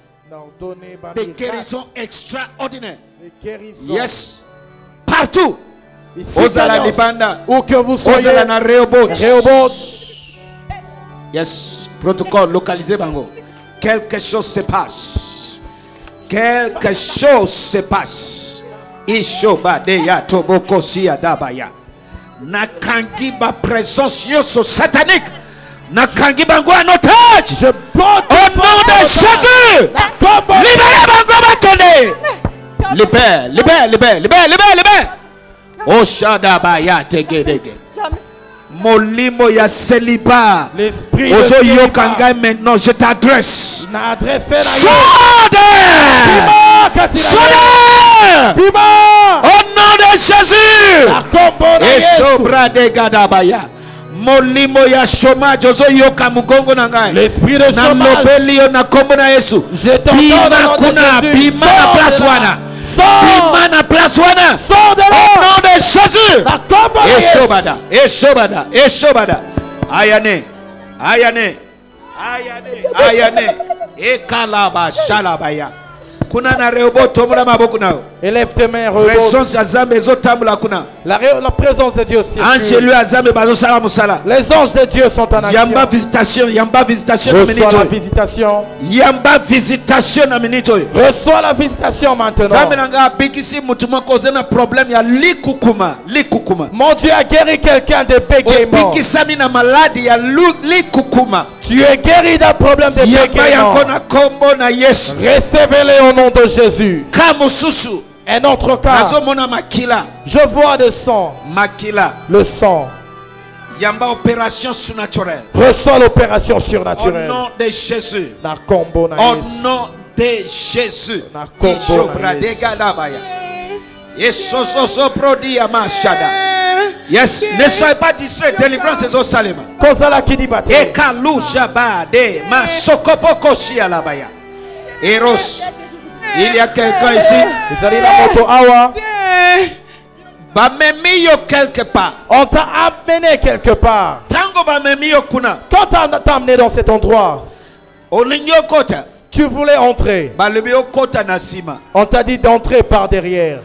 Des guérisons extraordinaires. Des guérisons. Yes. Partout. Où que vous soyez. Yes. Protocole localisé bango. Quelque chose se passe. Quelque chose se passe. Ishoba de ya toboko siya dabaya. Nakangiba présence yoso satanique. Nakangiba ngwa en otage. Au nom de Jésus. Libère bango batone. Libère. Oh shadabaya tegedege. Molimo ya célibat. Ozo yokanga maintenant je t'adresse. Au nom de Jésus. Et sobra de gadabaya. Molimo ya chômage ozo yoka mugongo na ngai. L'esprit de chômage. Na lobeli yo na kombo na Yesu. Bima kuna bima na place wana. Bima na place wana. Au nom de Jésus. Et sobada. Ayane. E kalaba shalabaya. Kuna na reobo tomula maboku nao. Élève tes mains, la présence de Dieu circule. Les anges de Dieu sont en action. Yamba visitation. Reçois la visitation. Yamba visitation. Reçois la visitation maintenant. Mon Dieu a guéri quelqu'un de bégaiement. Tu es guéri d'un problème de bégaiement. Recevez-le au nom de Jésus. Un autre cas, je vois le sang. Makila. Le sang. Yamba opération surnaturelle. Reçois l'opération surnaturelle. Au nom de Jésus. Au nom de Jésus. Yes, ne soyez pas distrait. Délivrance des eaux Salema. Eros. Il y a quelqu'un ici. Quelque part. On t'a amené quelque part. Quand on t'a amené dans cet endroit, tu voulais entrer. On t'a dit d'entrer par derrière.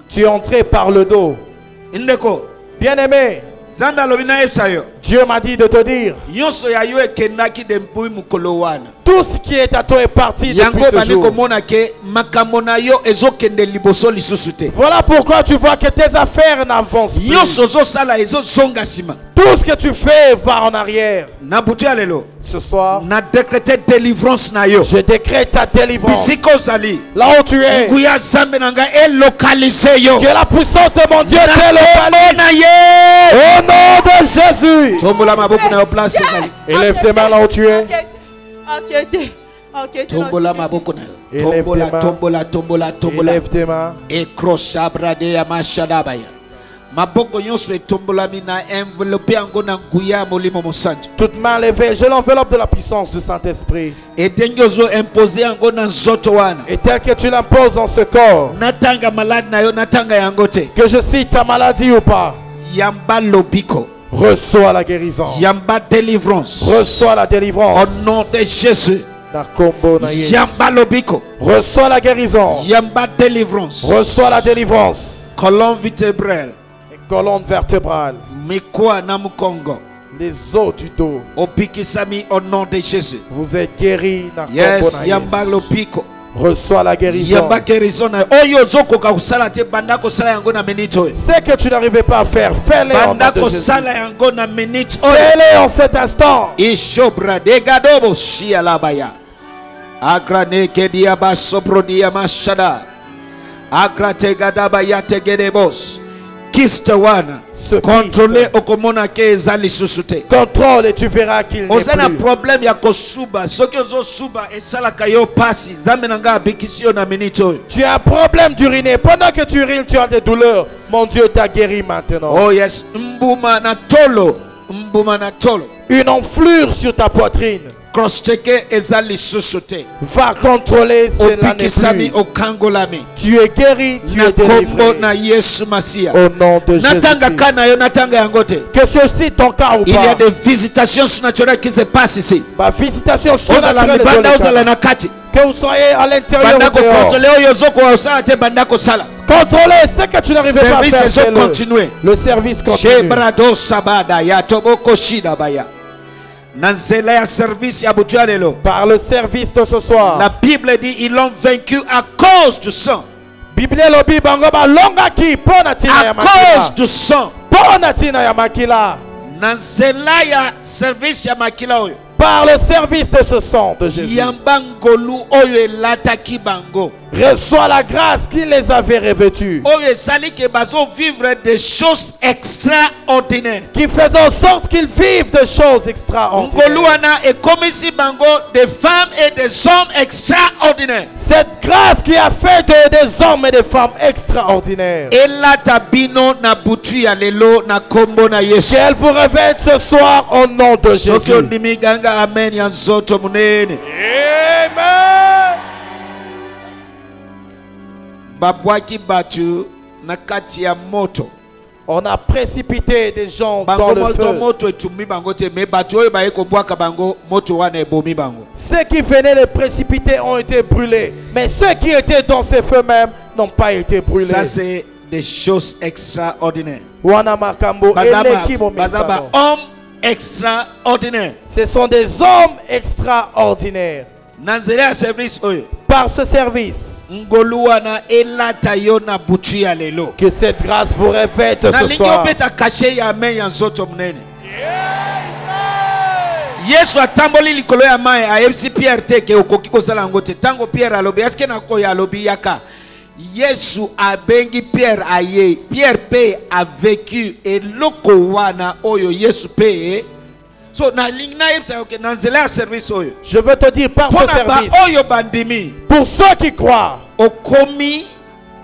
Tu es entré par le dos. Bien-aimé, Dieu m'a dit de te dire, tout ce qui est à toi est parti depuis ce jour. Voilà pourquoi tu vois que tes affaires n'avancent plus. Tout ce que tu fais va en arrière. Ce soir, je décrète ta délivrance. Là où tu es, que la puissance de mon Dieu te localise. Au nom de Jésus. Élève tes mains là où tu es. Tombola maboko na yo. Tombola tes mains. Maboko nyonso etombola mina enveloppé angona nguya molimo mosantu. Toute main levée, je l'enveloppe de la puissance du Saint-Esprit. Et dengozo imposé angona nzoto wana. Et tel que tu l'imposes dans ce corps. Natanga malade na yo natanga yangote. Que je cite ta maladie ou pas. Yamba lobiko. Reçois la guérison. Yamba délivrance. Reçois la délivrance. Au nom de Jésus. Yamba lobiko. Reçois la guérison. Yamba délivrance. Reçois la délivrance. Colonne vertébrale. Colonne vertébrale. Mikwa namukongo. Les os du dos. Opikisami au nom de Jésus. Vous êtes guéri. Yes, yamba lobiko. Reçois la guérison. Ce que tu n'arrivais pas à faire, fais-le en nom de Jésus. Fais-le en cet instant. Contrôle et tu verras qu'il n'est plus. Un problème ya kosuba soki ozosuba esalaka yo pasi zambe nanga abikisi yo na minute oyo. Tu as un problème d'uriner. Pendant que tu urines, tu as des douleurs. Mon Dieu t'a guéri maintenant. Oh yes, mbuma na tolo. Une enflure sur ta poitrine. Va contrôler, cela n'est plus. Tu es guéri, tu es délivré. Au nom de Jésus. Que ceci ton cas ou pas. Il y a des visitations surnaturelles qui se passent ici. Ma visitation surnaturelle. Que vous soyez à l'intérieur ou dehors. Contrôlez ce que tu n'arrivais pas à faire. Le service continue. Par le service de ce soir. La Bible dit ils l'ont vaincu à cause du sang. À cause du sang. Par le service de ce sang de Jésus. Reçois la grâce qui les avait revêtus. Des choses extraordinaires. Qui faisaient en sorte qu'ils vivent des choses extraordinaires. Des femmes et des hommes extraordinaires. Cette grâce qui a fait des hommes et des femmes extraordinaires. Qu'elle vous revête ce soir au nom de Jésus. Amen. On a précipité des gens dans le feu. Ceux qui venaient les précipiter ont été brûlés. Mais ceux qui étaient dans ces feux même n'ont pas été brûlés. Ça c'est des choses extraordinaires. Hommes extraordinaires. Ce sont des hommes extraordinaires. Par ce service. Que cette grâce vous revête ce soir. Yesu atamboli likolo ya mai ayebisi Pierre te ke okoki kozala ngo te tango Pierre alobi eske na ko ya alobi yaka Yesu a bengi Pierre aye. Pierre pe a vécu et loko wana oyo Yesu pe. So na lingna yepsa ok nanzela service oyo. Je veux te dire par ce service. Oyo bandimi. Pour ceux qui croient. Okomi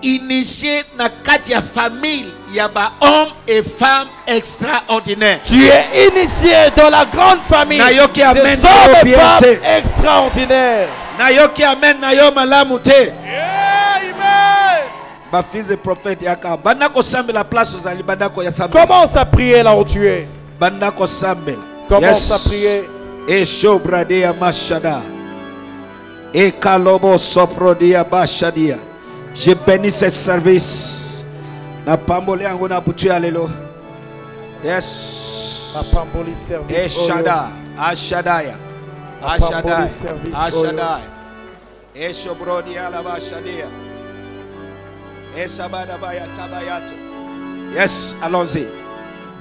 initié na kati ya famille ya ba hommes et femmes extraordinaires. Tu es initié dans la grande famille des hommes et femmes extraordinaires. Na yoki amen na yo malamu te. Ba fils de prophète yaka banda ko sambela place ozali banda ko ya sambela. Commence à prier là où tu es. Banda ko sambela. Commence à prier. Et shobrade ya mashada. Et kalobo soprodi ya bashadia. Je bénis ce service. Na pamboli yango na butu ya lelo. Yes. Na pamboli service. Et shada, ashadaya. Ashadai. Ashadai. Et shobrodi ya la bashadia. Et sabada baya tabayato. Yes, allons-y.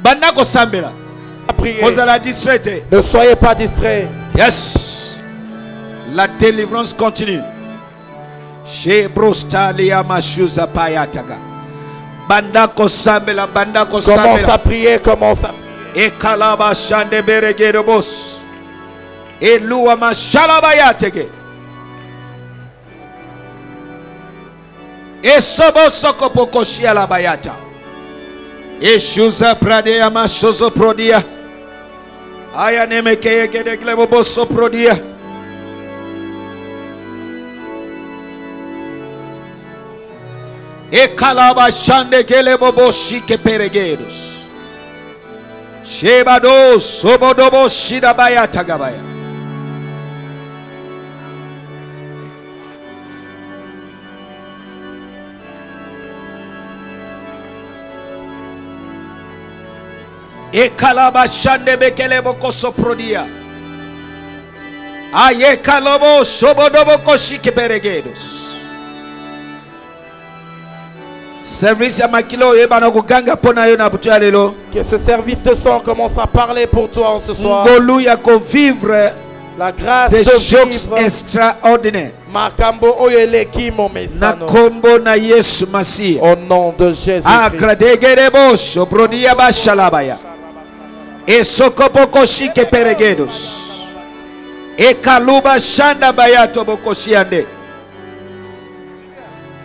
Bandako sambela. Vous allez distraite. Ne soyez pas distraits. Yes. La délivrance continue. Chez Brostalia Mashuza Payataga. Bandako sambela, bandako sambela. Commence à prier, commence à prier. Et Kalaba Shande Beregere Bos. Et Louama Shalabayatege. Et Sobo Sokopoko Shiala Bayata. Et Shuza Pradea Mashozo Prodia. Aya Nemeke de Gleboboso Prodia. E kalaba shande gelebobo shike peregedos. Shebado sobodobo shidabaya tagabaya. E kalaba shande bekelebo kosoprodia. Aye kalobo sobodobo koshike peregedos. Service ya makilo yebana kuganga pona yo na butu ya lelo. Que ce service de son commence à parler pour toi en ce soir. Ngolu ya ko vivre la grâce des de choses vivre extraordinaires. Makambo oyele kimo mesano. Na kombo na Yesu Masihi. Au nom de Jésus. Agradegere sobrodia bashalabaya. E sokopoko shike peregedos. E kaluba shanda bayato bokoshiande.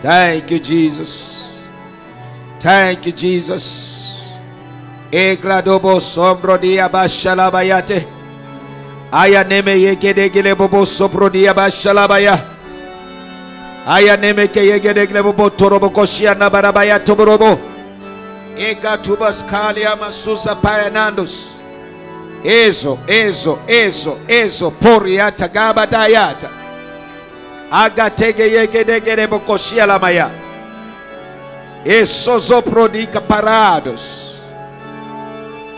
Thank you, Jesus. Thank you, Jesus. Egradobo sombro dia bashalabayate. Aya neme yegedegele bobo sombro dia bashalabaya. Aya neme ke yegedegele bobo torobo koshia na barabaya toborobo. Ega tubas kalia masusa payanandos. Ezo poriata gabadayata. Agatege yegedegele bokoshia la maya. Eso sopro di parados.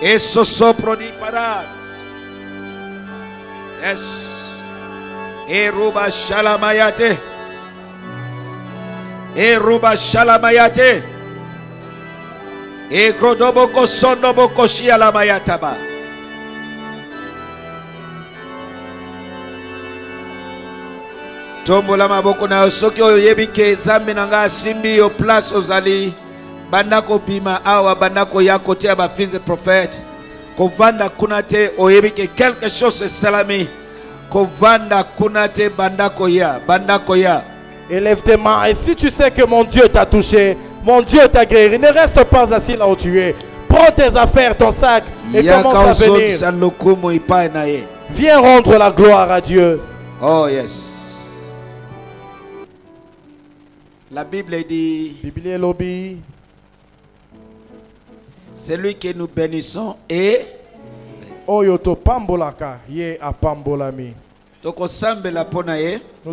Eso sopro di parados. Yes. Eruba shalamayate. Eruba shalamayate. Egrodobo kosondo bokoshia la mayataba. Tombola maboko na soki oyo yebike zambe nanga simbi yo place ozali bandako bima awa bandako ya côté ya ba fils de prophète kovanda kunate oyebike quelque chose salami kovanda kunate bandako ya élève tes mains et si tu sais que mon Dieu t'a touché, mon Dieu t'a guéri, ne reste pas assis là où tu es. Prends tes affaires, ton sac et commence à venir. Viens rendre la gloire à Dieu. Oh yes. La Bible dit, celui que nous bénissons est nous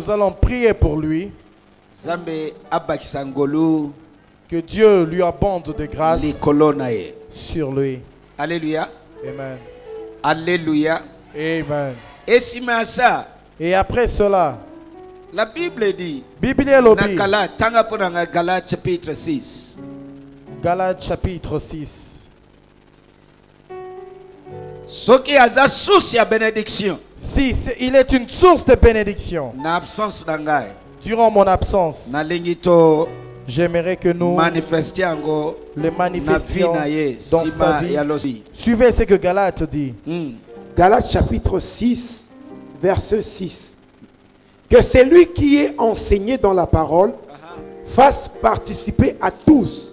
allons prier pour lui. Que Dieu lui abonde de grâce sur lui. Alléluia. Amen. Alléluia. Amen. Et après cela, la Bible dit, Galates chapitre 6. Galates chapitre 6. Si il est une source de bénédiction. Durant mon absence, J'aimerais que nous les manifestions dans sa vie. Suivez ce que Galates dit. Galates chapitre 6, verset 6. Que celui qui est enseigné dans la parole fasse participer à tous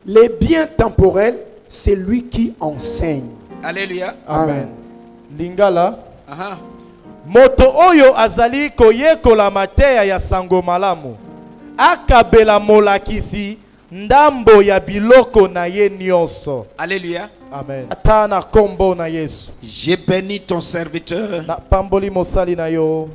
les biens temporels, c'est lui qui enseigne. Alléluia. Amen. Lingala. Moto oyo azali koyekola mateya ya sango malamu. Akabela molakisi ndambo ya biloko na ye nyonso. Alléluia. Amen. Atana kombo na Yesu. Je bénis ton serviteur. Na pamboli mosali na yo.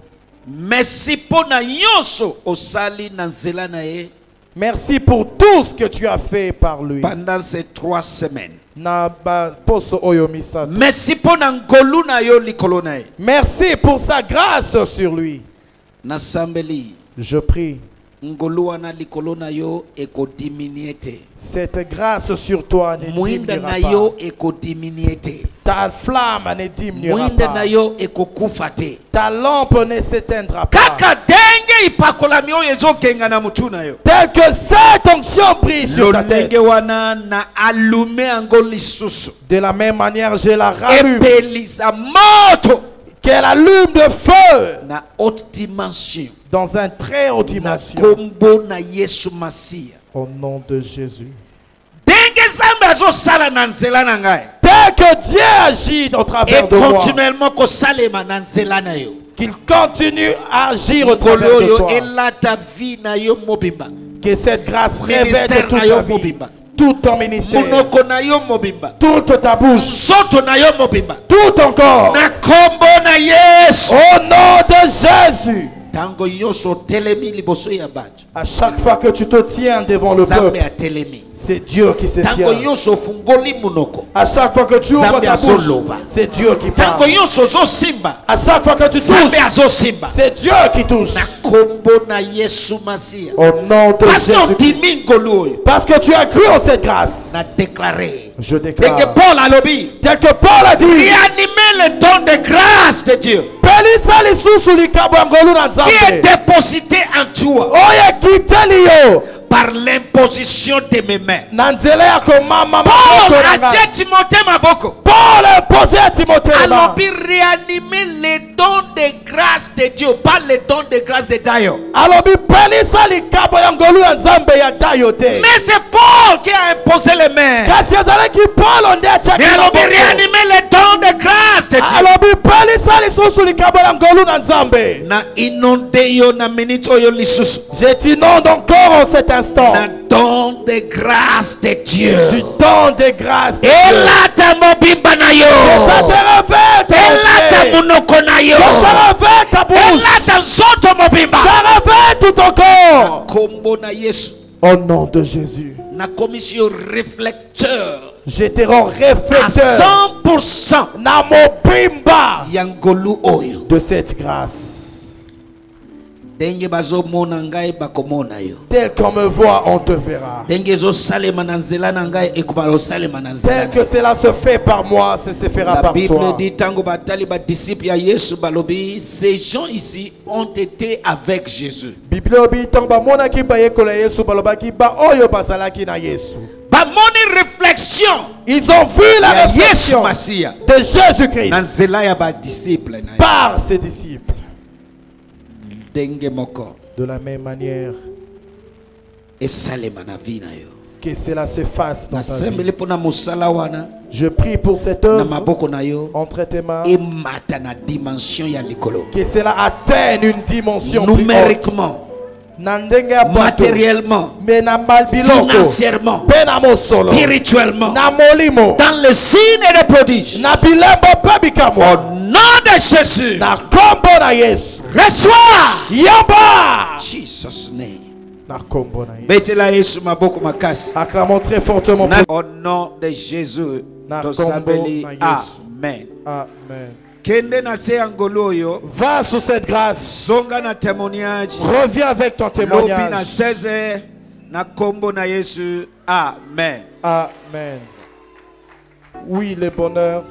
Merci pour na yonso osali na nzela na ye. Merci pour tout ce que tu as fait par lui. Pendant ces 3 semaines. Na ba poso oyo misato. Merci pour na ngolu na yo likolo na ye. Merci pour sa grâce sur lui. Na sambeli. Je prie. Cette grâce sur toi ne diminuera pas. Ta flamme ne diminuera pas. Ta lampe ne s'éteindra pas. Tel que cette onction brille sur ta tête. De la même manière, je la rallume. Qu'elle allume de feu na haute dimension, dans un très haute dimension. Au nom de Jésus. Tel que Dieu agit au travers de moi, qu'il continue à agir au travers de toi. Que cette grâce révèle toute ta vie, tout ton ministère, toute ta bouche, tout ton corps. Au nom de Jésus. À chaque fois que tu te tiens devant le peuple, c'est Dieu qui se tient. À chaque fois que tu ouvres ta bouche, c'est Dieu qui parle. À chaque fois que tu touches, c'est Dieu qui touche. Au nom de Jésus. Parce que tu as cru en cette grâce. Je déclare. Tel que Paul a dit. Réanimer le don de grâce de Dieu qui est déposité en toi par l'imposition de mes mains. Paul a dit Timothée Maboko. Paul a imposé à Timothée. Alors réanimer les dons de grâce de Dieu, pas les dons de grâce de Dayo. Mais c'est Paul qui a imposé les mains. Mais alors réanimer les dons de grâce de Dieu. Na inondé yo na minute oyo lisusu. Je t'inonde encore en cet instant. Na don de grâce de Dieu. Du don de grâce de Dieu. Elata mobimba na yo. Ça te révèle ta elata munoko na yo. Ça révèle ta bouche. Elata zoto mobimba. Ça révèle tout ton corps. Na kombo na Yesu. Au nom de Jésus. Na commission réflecteur. Je te rends réflecteur à 100% na mobimba yangolu oyo de cette grâce. Tel qu'on me voit, on te verra. Tel que cela se fait par moi, ça se fera par toi. La Bible dit, ces gens ici ont été avec Jésus. Réflexion. Ils ont vu la réflexion de Jésus-Christ par ses disciples. De la même manière que cela se fasse dans ta vie. Je prie pour cette œuvre entre tes mains, que cela atteigne une dimension numériquement, matériellement, financièrement, spirituellement, dans le signe et le prodige. Au nom de Jésus, reçois Jesus name. Acclamons très fortement. Au nom de Jésus. Amen. Amen. Va sous cette grâce. Reviens avec ton témoignage. Amen. Amen. Oui, le bonheur.